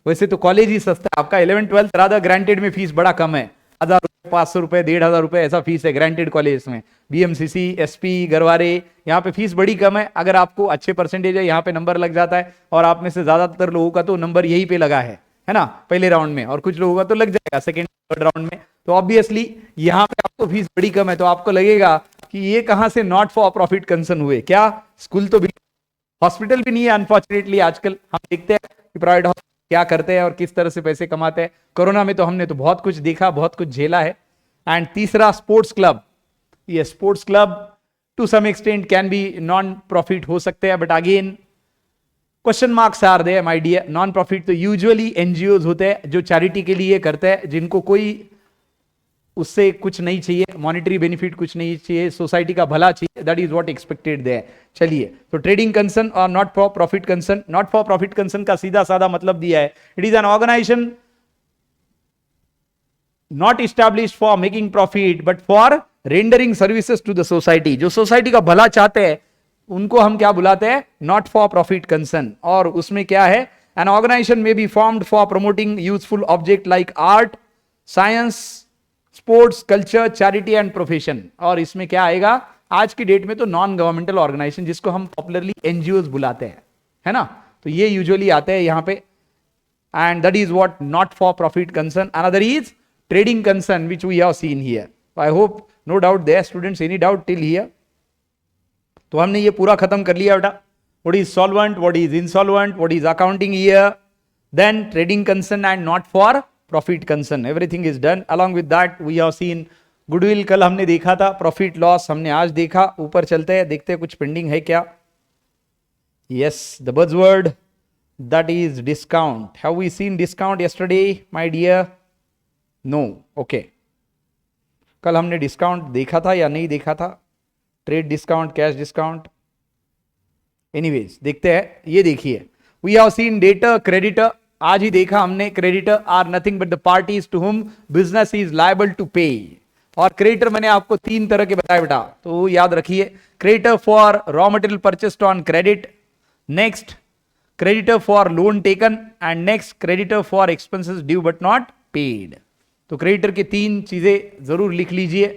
[SPEAKER 1] वैसे तो कॉलेज ही सस्ता है. आपका 11th-12th रादर ग्रांटेड में फीस बड़ा कम है, 1000 रुपए, 500 रुपए, 1,500 रुपए ऐसा फीस है ग्रांटेड कॉलेज में. बीएमसीसी, एसपी, गरवारे, यहाँ पे फीस बड़ी कम है. अगर आपको अच्छे परसेंटेज है यहाँ पे नंबर लग जाता है, और आप में से ज्यादातर लोगों का तो नंबर यही पे लगा है ना, पहले राउंड में, और कुछ लोगों का तो लग जाएगा सेकेंड थर्ड राउंड में. तो ऑब्वियसली यहाँ पे आपको फीस बड़ी कम है, तो आपको लगेगा कि ये कहां से नॉट फॉर प्रॉफिट कंसर्न हुए. क्या स्कूल तो भी, हॉस्पिटल भी नहीं है अनफॉर्चुनेटली. आजकल हम देखते हैं कि प्राइवेट हॉस्पिटल क्या करते हैं और किस तरह से पैसे कमाते हैं. कोरोना में तो हमने तो बहुत कुछ देखा, बहुत कुछ झेला है. एंड तीसरा स्पोर्ट्स क्लब. ये sports club to some extent can be non profit हो सकते हैं, but again question marks are there my dear. Non profit तो यूजुअली एनजीओज होते हैं जो चैरिटी के लिए करते हैं, जिनको कोई उससे कुछ नहीं चाहिए, मॉनिटरी बेनिफिट कुछ नहीं चाहिए, सोसाइटी का भला चाहिए. That is what expected there. चलिए, तो ट्रेडिंग कंसर्न और not for profit concern. Not for profit concern का सीधा साधा मतलब दिया है, it is an organisation not established for making profit but for rendering services to the society. जो सोसाइटी का भला चाहते हैं उनको हम क्या बुलाते हैं? Not for profit concern. और उसमें क्या है? एन ऑर्गेनाइजेशन में be formed for promoting useful object like art, science, sports, culture, charity and profession. और इसमें क्या आएगा? आज की डेट में तो नॉन गवर्नमेंटल ऑर्गेनाइजेशन, जिसको हम पॉपुलरली एनजीओ बुलाते हैं, है ना, तो ये यूजुअली आते हैं यहां पे. And that is what not for profit concern. Another is trading concern which we have seen here. I hope no doubt there students. Any doubt till here? तो हमने ये पूरा खत्म कर लिया बेटा. What is solvent, what is insolvent, what is accounting year, then trading concern and not for profit concern. Everything is done. Along with that we have seen goodwill कल हमने देखा था, प्रॉफिट लॉस हमने आज देखा. ऊपर चलते हैं, देखते हैं कुछ पेंडिंग है क्या. Yes, the buzzword that is discount. Have we seen discount yesterday my dear? No. Okay, कल हमने डिस्काउंट देखा था या नहीं देखा था? Trade discount, cash discount, anyways देखते हैं. ये देखिए, we have seen debtor, creditor. आज ही देखा हमने, creditor are nothing but the parties to whom business is liable to pay. और क्रेडिटर मैंने आपको 3 तरह के बताए बेटा, तो याद रखिए. Creditor for raw material purchased on credit. Next, creditor for loan taken, and next creditor for expenses due but not paid. तो क्रेडिटर के तीन चीजें जरूर लिख लीजिए,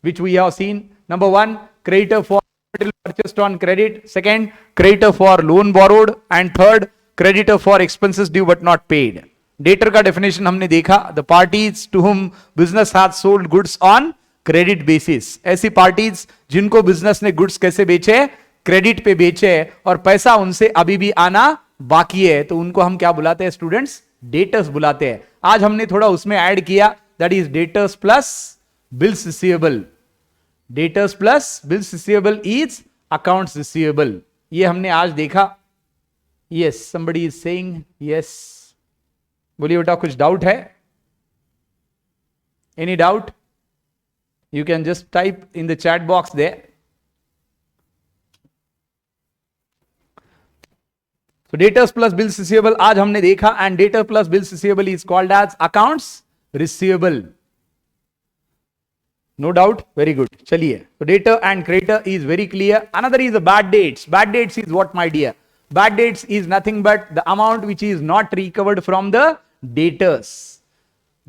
[SPEAKER 1] which we have seen. Number one, creditor for capital purchased on credit. Second, creditor for loan borrowed, and third, creditor for expenses due but not paid. Debtor का definition हमने देखा, the parties to whom business has sold goods on credit basis. ऐसी parties जिनको business ने goods कैसे बेचे, credit पे बेचे, और पैसा उनसे अभी भी आना बाकी है, तो उनको हम क्या बुलाते हैं स्टूडेंट्स? डेटर्स बुलाते हैं. आज हमने थोड़ा उसमें ऐड किया, that is debtors plus bills receivable. Debtors plus bills receivable is accounts receivable. ये हमने आज देखा. Yes, somebody is saying yes. बोलिए बेटा, कुछ डाउट है? Any doubt? You can just type in the chat box there. So debtors plus bills receivable आज हमने देखा, and debtor plus bills receivable is called as accounts receivable. No doubt? Very good. चलिए, so debtor and creditor is very clear. Another is the bad dates. Bad dates is what, my dear? Bad dates is nothing but the amount which is not recovered from the debtors.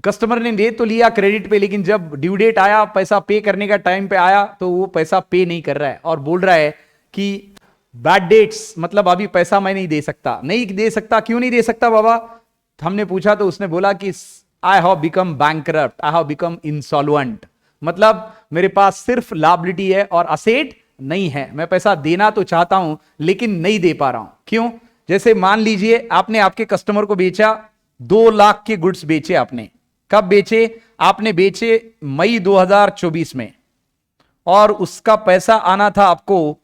[SPEAKER 1] Customer ने दे तो लिया credit पे, लेकिन जब due date आया, पैसा पे करने का टाइम पे आया, तो वो पैसा पे नहीं कर रहा है और बोल रहा है कि बैड डेट्स मतलब अभी पैसा मैं नहीं दे सकता. नहीं दे सकता, क्यों नहीं दे सकता बाबा? हमने पूछा तो उसने बोला कि आई have become bankrupt, I have become insolvent. मतलब मेरे पास सिर्फ लायबिलिटी है और असेट नहीं है. मैं पैसा देना तो चाहता हूं लेकिन नहीं दे पा रहा हूं. क्यों? जैसे मान लीजिए आपने आपके कस्टमर को बेचा, 2 लाख के गुड्स बेचे आपने. कब बेचे? आपने बेचे मई 2024 में, और उसका पैसा आना था आपको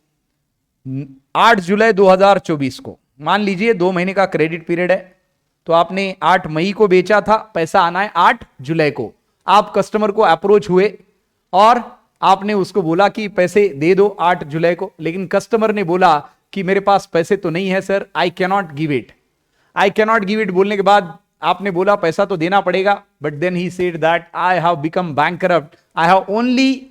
[SPEAKER 1] 8 जुलाई 2024 को. मान लीजिए 2 महीने का क्रेडिट पीरियड है, तो आपने 8 मई को बेचा था, पैसा आना है 8 जुलाई को. आप कस्टमर को अप्रोच हुए और आपने उसको बोला कि पैसे दे दो 8 जुलाई को, लेकिन कस्टमर ने बोला कि मेरे पास पैसे तो नहीं है sir, I cannot give it. I cannot give it बोलने के बाद आपने बोला पैसा तो देना पड़ेगा, but then he said that I have become bankrupt, I have only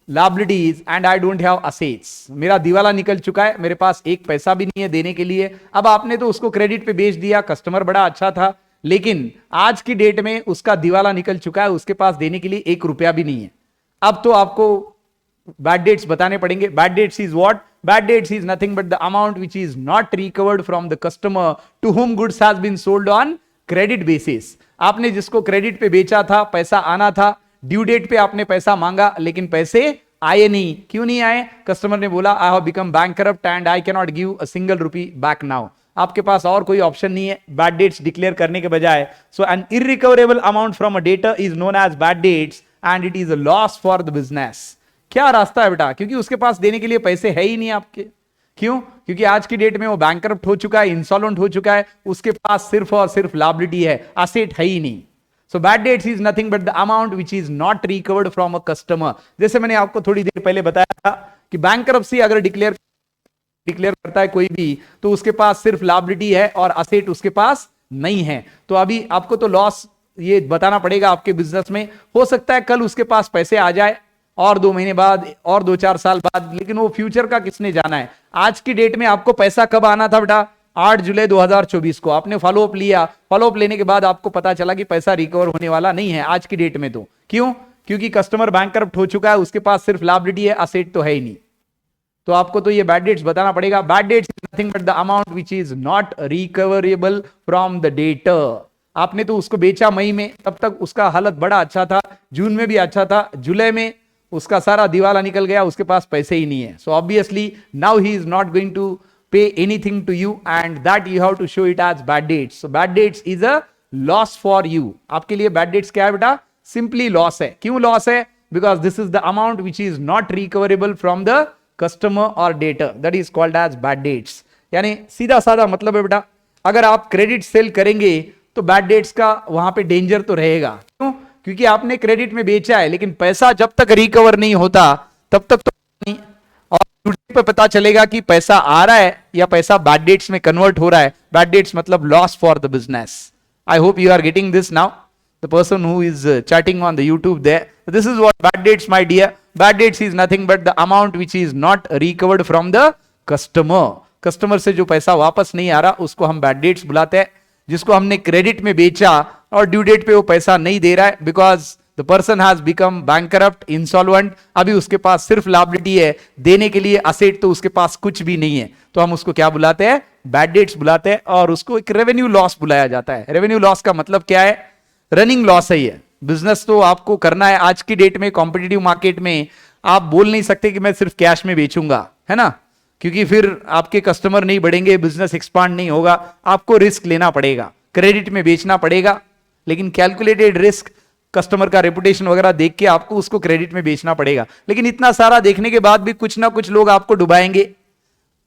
[SPEAKER 1] liabilities and I don't have assets. मेरा दिवाला निकल चुका है, मेरे पास एक पैसा भी नहीं है देने के लिए. अब आपने तो उसको क्रेडिट पे बेच दिया, कस्टमर बड़ा अच्छा था, लेकिन आज की डेट में उसका दिवाला निकल चुका है, उसके पास देने के लिए 1 रुपया भी नहीं है. अब तो आपको बैड डेट्स बताने पड़ेंगे. Bad debts is what? Bad debts is nothing but the amount which is not recovered from the customer to whom goods has been sold on credit basis. आपने जिसको क्रेडिट पे बेचा था, पैसा आना था, ड्यू डेट पे आपने पैसा मांगा, लेकिन पैसे आए नहीं. क्यों नहीं आए? कस्टमर ने बोला आई have become bankrupt and I can not give a single rupee back now. आपके पास और कोई ऑप्शन नहीं है बैड डेट्स डिक्लेयर करने के बजाय. So an irrecoverable amount from a debtor is known as bad debts and it is a loss for the business. क्या रास्ता है बेटा? क्योंकि उसके पास देने के लिए पैसे है ही नहीं आपके. क्यों? क्योंकि आज की डेट में वो बैंकरप्ट हो चुका है, इंसॉल्वेंट हो चुका है, उसके पास सिर्फ और सिर्फ लायबिलिटी है, असेट है ही नहीं. So bad debts is nothing but the amount which is not recovered from a customer. जैसे मैंने आपको थोड़ी देर पहले बताया था कि बैंकरप्सी अगर डिक्लेयर करता है कोई भी, तो उसके पास सिर्फ लायबिलिटी है और असेट उसके पास नहीं है. तो अभी आपको तो लॉस ये बताना पड़ेगा आपके बिजनेस में. हो सकता है कल उसके पास पैसे आ जाए, और 2 महीने बाद, और 2-4 साल बाद, लेकिन वो फ्यूचर का किसने जाना है. आज की डेट में आपको पैसा कब आना था बेटा? 8 जुलाई 2024 को आपने फॉलोअप लिया. फॉलोअप लेने के बाद आपको पता चला कि पैसा रिकवर होने वाला नहीं है आज की डेट में. तो क्यों? क्योंकि कस्टमर बैंकरप्ट हो चुका है, उसके पास सिर्फ लायबिलिटी है, असेट तो है ही नहीं. तो आपको तो ये बैड डेट्स बताना पड़ेगा. Bad debts is nothing but the amount which is not recoverable from the debtor. आपने तो उसको बेचा मई में, तब तक उसका हालत बड़ा अच्छा था, जून में भी अच्छा था, जुलाई में उसका सारा दिवाला निकल गया, उसके पास पैसे ही नहीं है. So obviously now he is not going to pay anything to you and that you have to show it as bad dates. So bad dates is a loss for you. आपके लिए bad dates क्या है बेटा? Simply loss है. क्यों loss है? Because this is the amount which is not recoverable from the customer or debtor. That is called as bad dates. यानी सीधा साधा मतलब है बेटा, अगर आप क्रेडिट सेल करेंगे तो बैड डेट्स का वहां पे डेंजर तो रहेगा. क्यों? क्योंकि आपने क्रेडिट में बेचा है, लेकिन पैसा जब तक रिकवर नहीं होता तब तक तो नहीं, और पे पता चलेगा कि पैसा आ रहा है या पैसा बैड डेट्स में कन्वर्ट हो रहा है. बैड डेट्स मतलब loss for the business. I hope you are getting this now. The person who is chatting on the YouTube there, this is what bad debts my dear. Bad debts is nothing but the amount which is not recovered from the customer. Customer से जो पैसा वापस नहीं आ रहा उसको हम bad debts बुलाते हैं। जिसको हमने क्रेडिट में बेचा और ड्यू डेट पे वो पैसा नहीं दे रहा है because the person has become bankrupt, insolvent, अभी उसके पास सिर्फ लायबिलिटी है, देने के लिए असेट तो उसके पास कुछ भी नहीं है, तो हम उसको क्या बुलाते हैं? बैड डेट्स बुलाते हैं। और उसको एक रेवेन्यू लॉस बुलाया जाता है। रेवेन्यू लॉस का मतलब क्या है? रनिंग लॉस है ये। बिजनेस तो आपको करना है। आज की डेट में कॉम्पिटिटिव मार्केट में आप बोल नहीं सकते कि मैं सिर्फ कैश में बेचूंगा, है ना, क्योंकि फिर आपके कस्टमर नहीं बढ़ेंगे, बिजनेस एक्सपांड नहीं होगा। आपको रिस्क लेना पड़ेगा, क्रेडिट में बेचना पड़ेगा, लेकिन कैलकुलेटेड रिस्क, कस्टमर का रेपुटेशन वगैरह देख के आपको उसको क्रेडिट में बेचना पड़ेगा। लेकिन इतना सारा देखने के बाद भी कुछ ना कुछ लोग आपको डुबाएंगे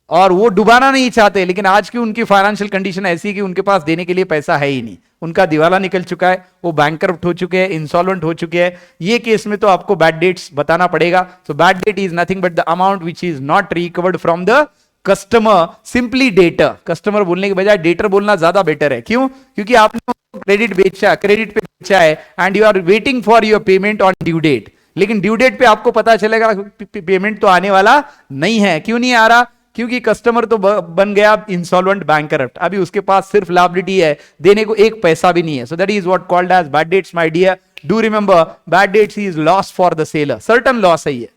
[SPEAKER 1] और वो डुबाना नहीं चाहते, लेकिन आज की उनकी फाइनेंशियल कंडीशन ऐसी है कि उनके पास देने के लिए पैसा है ही नहीं, उनका दिवाला निकल चुका है, वो बैंकरप्ट हो चुके हैं, इंसॉल्वेंट हो चुके हैं। ये केस में तो आपको बैड डेट्स बताना पड़ेगा। So bad debt is nothing but the amount which is not recovered from the customer, simply debtor. Customer बोलने के बजाय डेटर बोलना ज्यादा बेटर है। क्यों? क्योंकि आपने क्रेडिट बेचा, क्रेडिट पे बेचा है and you are waiting for your payment on due date, लेकिन ड्यू डेट पे आपको पता चलेगा पेमेंट तो आने वाला नहीं है। क्यों नहीं आ रहा? क्योंकि कस्टमर तो बन गया इंसॉल्वेंट, बैंकरप्ट, अभी उसके पास सिर्फ लायबिलिटी है, देने को एक पैसा भी नहीं है। So that is what called as bad debts my dear. Do remember, bad debts is loss for the seller, certain loss है ये।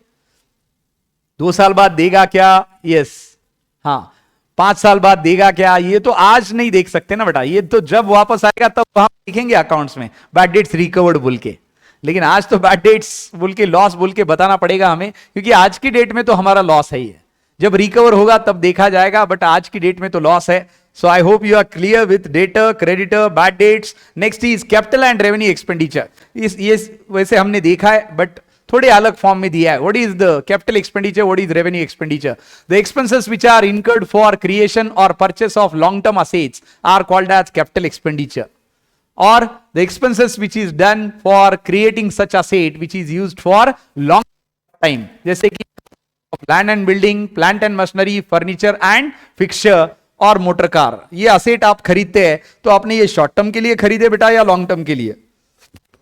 [SPEAKER 1] 2 साल बाद देगा क्या? यस, हाँ। 5 साल बाद देगा क्या? ये तो आज नहीं देख सकते ना बेटा, ये तो जब वापस आएगा तब हम देखेंगे अकाउंट्स में बैड डेट्स रिकवर्ड बोल के। लेकिन आज तो बैड डेट्स बोल के, लॉस बोल के बताना पड़ेगा हमें, क्योंकि आज की डेट में तो हमारा लॉस है ही है। जब रिकवर होगा तब देखा जाएगा, बट आज की डेट में तो लॉस है। So I hope you are clear with debtor, creditor, bad debts. Next is capital and revenue expenditure. ये वैसे हमने देखा है बट थोड़े अलग फॉर्म में दिया है। What is the capital expenditure, what is revenue expenditure? The expenses which are incurred for creation और purchase of long term assets are called as capital expenditure, or the expenses which is done for creating such asset which is used for long time, जैसे कि land and building, plant and machinery, furniture and fixture और motor car. ये asset आप खरीदते हैं तो आपने ये शॉर्ट टर्म के लिए खरीदे बेटा या लॉन्ग टर्म के लिए?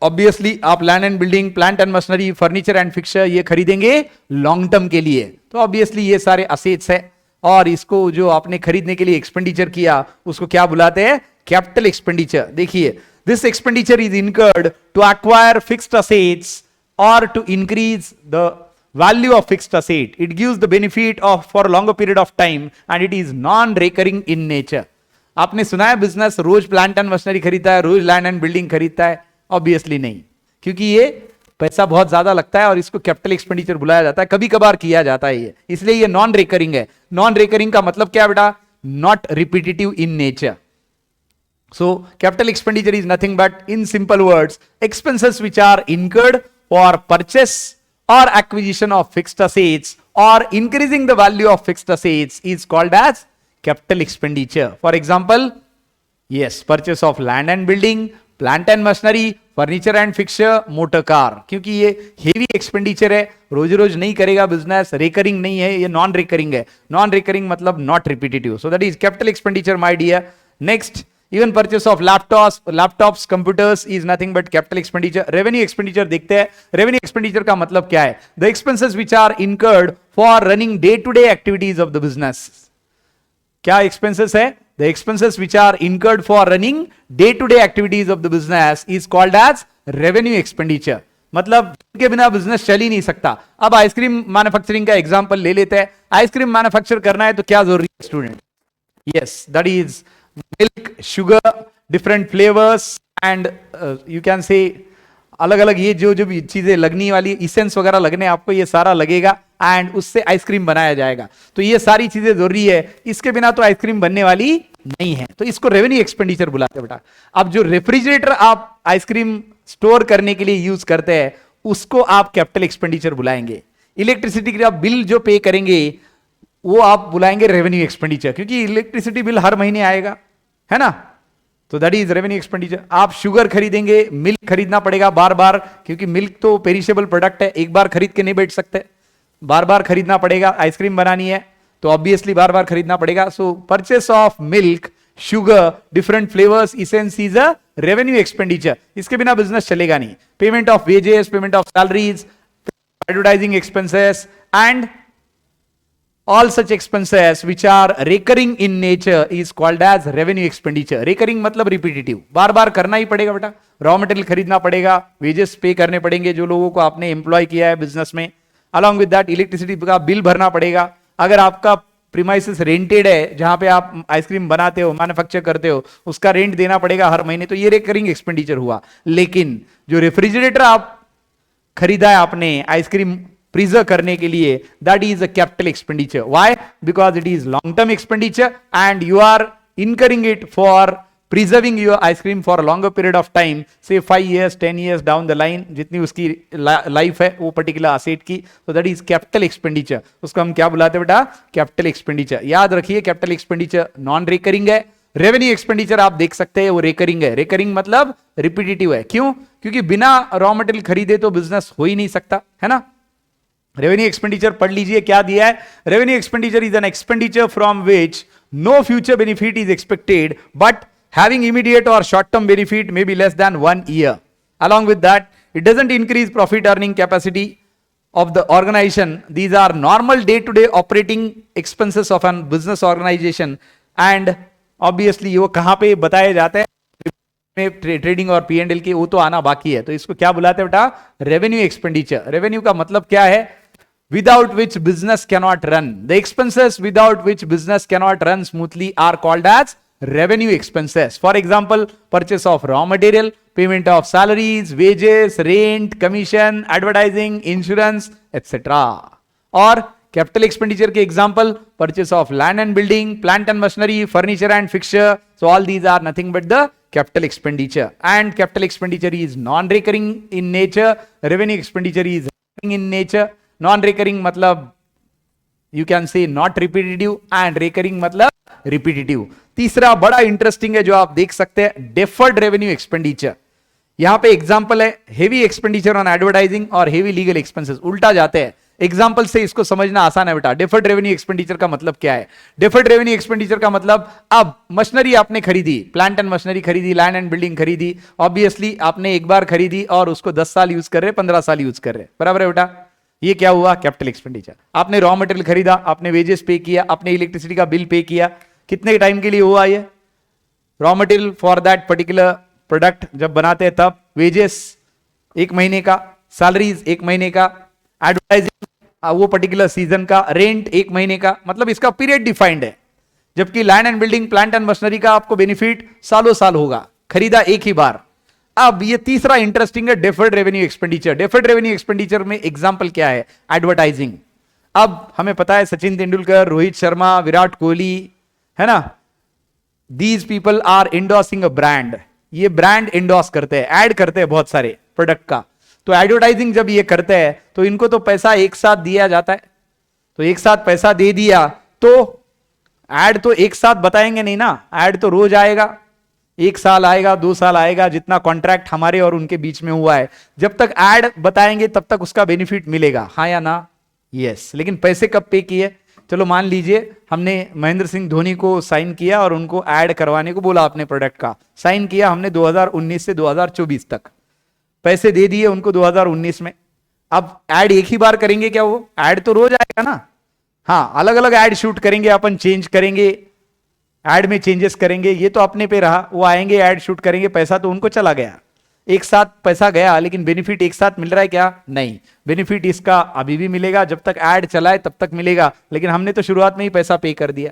[SPEAKER 1] ऑब्वियसली आप land and building, plant and machinery, furniture and fixture ये खरीदेंगे लॉन्ग टर्म के लिए। तो ऑब्वियसली ये सारे असेट्स है और इसको जो आपने खरीदने के लिए एक्सपेंडिचर किया उसको क्या बुलाते हैं? Capital expenditure. देखिए, this expenditure is incurred to acquire fixed assets और to increase the value of fixed asset. It gives the benefit of for a longer period of time and it is non-recurring in nature. आपने सुना है business रोज plant and machinery खरीदता है, रोज land and building खरीदता है? Obviously नहीं, क्योंकि ये पैसा बहुत ज्यादा लगता है और इसको कैपिटल एक्सपेंडिचर बुलाया जाता है। कभी कभार किया जाता है ये, इसलिए ये नॉन रिकरिंग है। नॉन रिकरिंग का मतलब क्या बेटा? Not repetitive in nature. So capital expenditure is nothing but, in simple words, expenses which are incurred for purchase or acquisition of fixed assets or increasing the value of fixed assets is called as capital expenditure. For example, yes, purchase of land and building, plant and machinery, furniture and fixture, motor car. क्योंकि ये heavy expenditure है, रोज रोज नहीं करेगा business, recurring नहीं है, ये non recurring है। non recurring मतलब not repetitive. So that is capital expenditure my dear. Next, even purchase of laptops, computers is nothing but capital expenditure. Revenue expenditure देखते हैं। Revenue expenditure का मतलब क्या है? The expenses which are incurred for running day-to-day activities of the business. क्या expenses है? The expenses which are incurred for running day-to-day activities of the business is called as revenue expenditure. मतलब के बिना business चल ही नहीं सकता। अब ice cream manufacturing का एग्जांपल ले लेते हैं। आइसक्रीम मैन्युफैक्चर करना है तो क्या जरूरी है student? Yes, that is milk, sugar, different flavours and you can से अलग अलग ये जो जो भी चीजें लगने वाली, इसेंस वगैरह लगने, आपको ये सारा लगेगा एंड उससे आइसक्रीम बनाया जाएगा। तो ये सारी चीजें जरूरी है, इसके बिना तो आइसक्रीम बनने वाली नहीं है। तो इसको रेवेन्यू एक्सपेंडिचर बुलाते हैं बेटा। अब जो रेफ्रिजरेटर आप आइसक्रीम स्टोर करने के लिए यूज करते हैं उसको आप कैपिटल एक्सपेंडिचर बुलाएंगे। इलेक्ट्रिसिटी का बिल जो पे करेंगे वो आप बुलाएंगे रेवेन्यू एक्सपेंडिचर, क्योंकि इलेक्ट्रिसिटी बिल हर महीने आएगा, है ना। तो दैट इज रेवेन्यू एक्सपेंडिचर। आप शुगर खरीदेंगे, मिल्क खरीदना पड़ेगा बार बार, क्योंकि मिल्क तो पेरिशेबल प्रोडक्ट है, एक बार खरीद के नहीं बैठ सकते, बार बार खरीदना पड़ेगा। आइसक्रीम बनानी है तो ऑब्वियसली बार बार खरीदना पड़ेगा। So purchase of milk, sugar, different flavours, essence is a revenue expenditure. इसके बिना बिजनेस चलेगा नहीं। Payment of wages, payment of salaries, advertising expenses and all such expenses which are recurring in nature is called as revenue expenditure. Recurring मतलब repetitive, बार बार करना ही पड़ेगा बेटा. Raw material खरीदना पड़ेगा, वेजेस पे करने पड़ेंगे जो लोगों को आपने एम्प्लॉय किया है बिजनेस में. अलॉन्ग विद दैट इलेक्ट्रिसिटी का बिल भरना पड़ेगा. अगर आपका प्रीमाइसेस रेंटेड है, जहां पे आप आइसक्रीम बनाते हो, मैन्युफैक्चर करते हो, उसका रेंट देना पड़ेगा हर महीने, तो ये रिकरिंग एक्सपेंडिचर हुआ. लेकिन जो रेफ्रिजरेटर आप खरीदा है आपने आइसक्रीम प्रिजर्व करने के लिए, that is a capital expenditure. Why? Because it is long term expenditure and you are incurring it for preserving your ice cream for a longer period of time, say 5 years 10 years down the line, जितनी उसकी life है वो particular asset की. तो that is capital expenditure. उसको हम क्या बुलाते हैं बेटा? Capital expenditure. याद रखिए कैपिटल एक्सपेंडिचर नॉन रिकरिंग है. रेवेन्यू एक्सपेंडिचर आप देख सकते हैं वो रिकरिंग है. रिकरिंग मतलब रिपीटेटिव है. क्यों? क्योंकि बिना रॉ मटेरियल खरीदे तो बिजनेस हो ही नहीं सकता, है ना. रेवेन्यू एक्सपेंडिचर पढ़ लीजिए क्या दिया है. Revenue expenditure is an expenditure from which no future benefit is expected but having immediate or short term benefit may be less than 1 year. Along with that, it doesn't increase profit earning capacity of the organization. These are normal day to day operating expenses of an business organization and obviously वो कहां पे बताए जाते हैं trading और P&L के, वो तो आना बाकी है. तो इसको क्या बुलाते हैं बेटा? Revenue expenditure. रेवेन्यू का मतलब क्या है? without which business cannot run. The expenses without which business cannot run smoothly are called as revenue expenses. For example, purchase of raw material, payment of salaries, wages, rent, commission, advertising, insurance, etc. Or capital expenditure के example, purchase of land and building, plant and machinery, furniture and fixture. So all these are nothing but the capital expenditure. And capital expenditure is non-recurring in nature. Revenue expenditure is recurring in nature. Non-recurring मतलब you can say not repetitive and recurring मतलब repetitive. तीसरा बड़ा interesting है जो आप देख सकते हैं, डेफर्ड रेवेन्यू एक्सपेंडिचर. यहां पे एग्जांपल है हेवी एक्सपेंडिचर ऑन एडवर्टाइजिंग और हेवी लीगल एक्सपेंसेस. उल्टा जाते हैं. एग्जांपल से इसको समझना आसान है बेटा. डेफर्ड रेवेन्यू एक्सपेंडिचर का मतलब क्या है? डेफर्ड रेवेन्यू एक्सपेंडिचर का मतलब अब मशीनरी आपने खरीदी, प्लांट एंड मशीनरी खरीदी, लैंड एंड बिल्डिंग खरीदी. ऑब्वियसली आपने एक बार खरीदी और उसको 10 साल यूज कर रहे, 15 साल यूज कर रहे, बराबर है बेटा. ये क्या हुआ? Capital expenditure. आपने रॉ मटेरियल खरीदा, आपने वेजेस पे किया, आपने इलेक्ट्रिसिटी का बिल पे किया. कितने टाइम के लिए हुआ ये? Raw material for that particular product जब बनाते हैं तब, वेजेस 1 महीने का, सैलरीज 1 महीने का, एडवर्टाइजिंग वो पर्टिकुलर सीजन का, रेंट 1 महीने का. मतलब इसका पीरियड डिफाइंड है. जबकि land and building, plant and machinery का आपको बेनिफिट सालों साल होगा, खरीदा एक ही बार. अब ये तीसरा इंटरेस्टिंग है, deferred revenue expenditure. Deferred revenue expenditure में एग्जांपल क्या है? एडवर्टाइजिंग. अब हमें पता है सचिन तेंदुलकर, रोहित शर्मा, विराट कोहली, है ना, these people are endorsing a brand. ये ब्रांड एंडोर्स करते हैं, ऐड करते हैं बहुत सारे प्रोडक्ट का. तो एडवर्टाइजिंग जब ये करते हैं तो इनको तो पैसा एक साथ दिया जाता है. तो एक साथ पैसा दे दिया तो ऐड तो एक साथ बताएंगे नहीं ना. ऐड तो रोज आएगा, 1 साल आएगा, 2 साल आएगा, जितना कॉन्ट्रैक्ट हमारे और उनके बीच में हुआ है. जब तक ऐड बताएंगे तब तक उसका बेनिफिट मिलेगा, हाँ या ना? यस. लेकिन पैसे कब पे किए? चलो मान लीजिए हमने महेंद्र सिंह धोनी को साइन किया और उनको ऐड करवाने को बोला, अपने प्रोडक्ट का साइन किया हमने 2019 से 2024 तक, पैसे दे दिए उनको 2019 में. अब ऐड एक ही बार करेंगे क्या? वो ऐड तो रोज आएगा ना. हाँ, अलग अलग ऐड शूट करेंगे अपन, चेंज करेंगे, ऐड में चेंजेस करेंगे, ये तो अपने पे रहा. वो आएंगे, ऐड शूट करेंगे, पैसा तो उनको चला गया, एक साथ पैसा गया. लेकिन बेनिफिट एक साथ मिल रहा है क्या? नहीं. बेनिफिट इसका अभी भी मिलेगा, जब तक ऐड चला है तब तक मिलेगा. लेकिन हमने तो शुरुआत में ही पैसा पे कर दिया.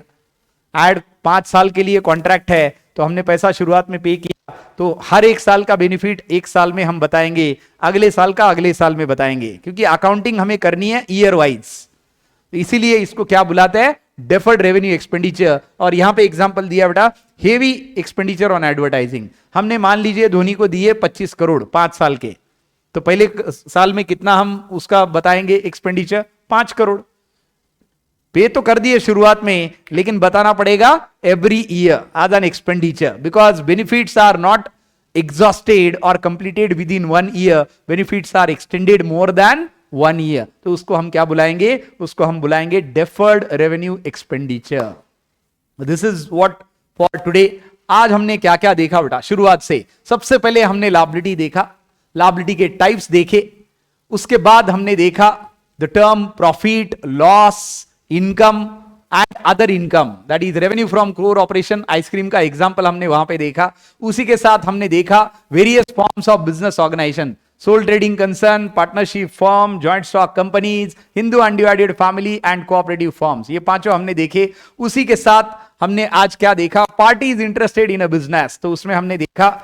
[SPEAKER 1] ऐड 5 साल के लिए कॉन्ट्रैक्ट है तो हमने पैसा शुरुआत में पे किया, तो हर 1 साल का बेनिफिट 1 साल में हम बताएंगे, अगले साल का अगले साल में बताएंगे, क्योंकि अकाउंटिंग हमें करनी है ईयर वाइज. इसीलिए इसको क्या बुलाते हैं? Deferred revenue expenditure. और यहां पे एग्जांपल दिया बेटा, हेवी एक्सपेंडिचर ऑन एडवर्टाइजिंग. हमने मान लीजिए धोनी को दिए 25 करोड़ 5 साल के, तो पहले साल में कितना हम उसका बताएंगे एक्सपेंडिचर? 5 करोड़. पे तो कर दिए शुरुआत में, लेकिन बताना पड़ेगा every year as an expenditure, because benefits are not exhausted और completed within 1 year. Benefits are extended more than 1 year. तो उसको हम क्या बुलाएंगे? उसको हम बुलाएंगे deferred revenue expenditure. This is what for today. आज हमने क्या क्या देखा बेटा? शुरुआत से सबसे पहले हमने लायबिलिटी देखा, लायबिलिटी के टाइप्स देखे. उसके बाद हमने देखा the term profit, loss, income and other income, that is revenue from core operation. Ice cream का एग्जांपल हमने वहां पे देखा। उसी के साथ हमने देखा various forms of business organisation, sole trading concern, partnership form, joint stock companies, Hindu undivided family and cooperative forms. ये पांचों हमने देखे। उसी के साथ हमने आज क्या देखा, parties interested in a business. तो उसमें हमने देखा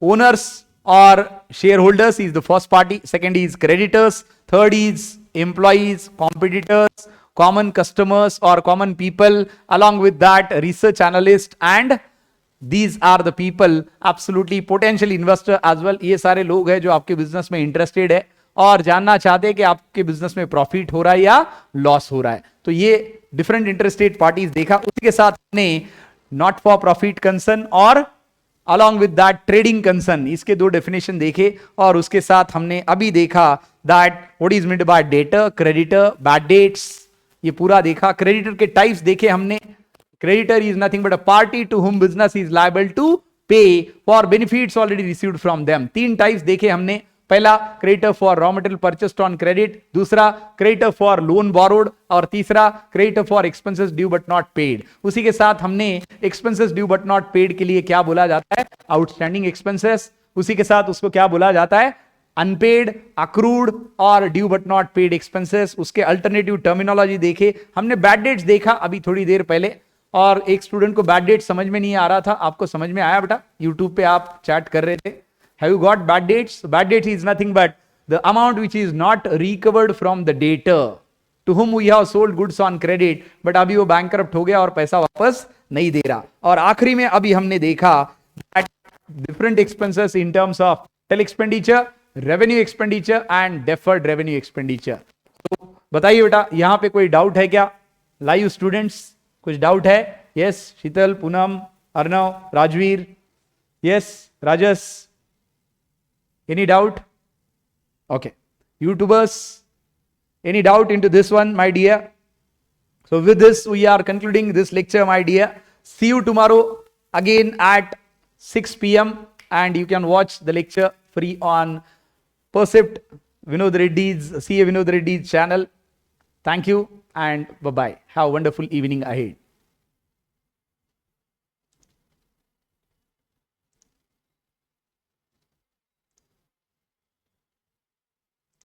[SPEAKER 1] ओनर्स और share holders is the first party, second is creditors, third is employees, competitors, common customers or common people, along with that research analyst, and these are the people absolutely potential investor as well। ये सारे लोग हैं जो आपके business में interested है और जानना चाहते हैं कि आपके बिजनेस में प्रॉफिट हो रहा है या लॉस हो रहा है। तो ये डिफरेंट इंटरेस्टेड पार्टीज देखा। उसी के साथ हमने नॉट फॉर प्रॉफिट कंसर्न और along with that trading concern, इसके दो डेफिनेशन देखे। और उसके साथ हमने अभी देखा that what is meant by debtor, creditor, bad debts, ये पूरा देखा। क्रेडिटर के टाइप्स देखे हमने। Creditor is nothing but a party to whom business is liable to pay for benefits already received from them. तीन टाइप्स देखे हमने। पहला creditor for raw material purchased on credit, दूसरा क्रेडिटर फॉर लोन बोरोड, और तीसरा creditor for expenses due but not paid. उसी के साथ हमने expenses due but not paid के लिए क्या बोला जाता है, आउटस्टैंडिंग एक्सपेंसेस। उसी के साथ उसको क्या बोला जाता है, अनपेड, अक्रूड और due but not paid expenses. उसके अल्टरनेटिव टर्मिनोलॉजी देखे हमने। बैड डेट्स देखा अभी थोड़ी देर पहले, और एक स्टूडेंट को बैड डेट समझ में नहीं आ रहा था, आपको समझ में आया बेटा? यूट्यूब पे आप चैट कर रहे थे, have you got bad debts? Bad debts is nothing but the amount which is not recovered from the debtor to whom we have sold goods on credit, but अभी वो बैंकरप्ट हो गया और पैसा वापस नहीं दे रहा। और आखिरी में अभी हमने देखा different expenses in terms of total expenditure, revenue expenditure and deferred revenue expenditure. तो बताइए बेटा, यहां पे कोई डाउट है क्या? लाइव स्टूडेंट्स, कुछ डाउट है? Yes, Sheetal, Poonam, Arnav, Rajveer, yes, Rajas, any doubt? Okay, YouTubers, any doubt into this one, my dear? So with this we are concluding this lecture, my dear. See you tomorrow again at 6 p.m. and you can watch the lecture free on Percept Vinod Reddy's CA Vinod Reddy's channel. Thank you and bye bye. Have a wonderful evening ahead.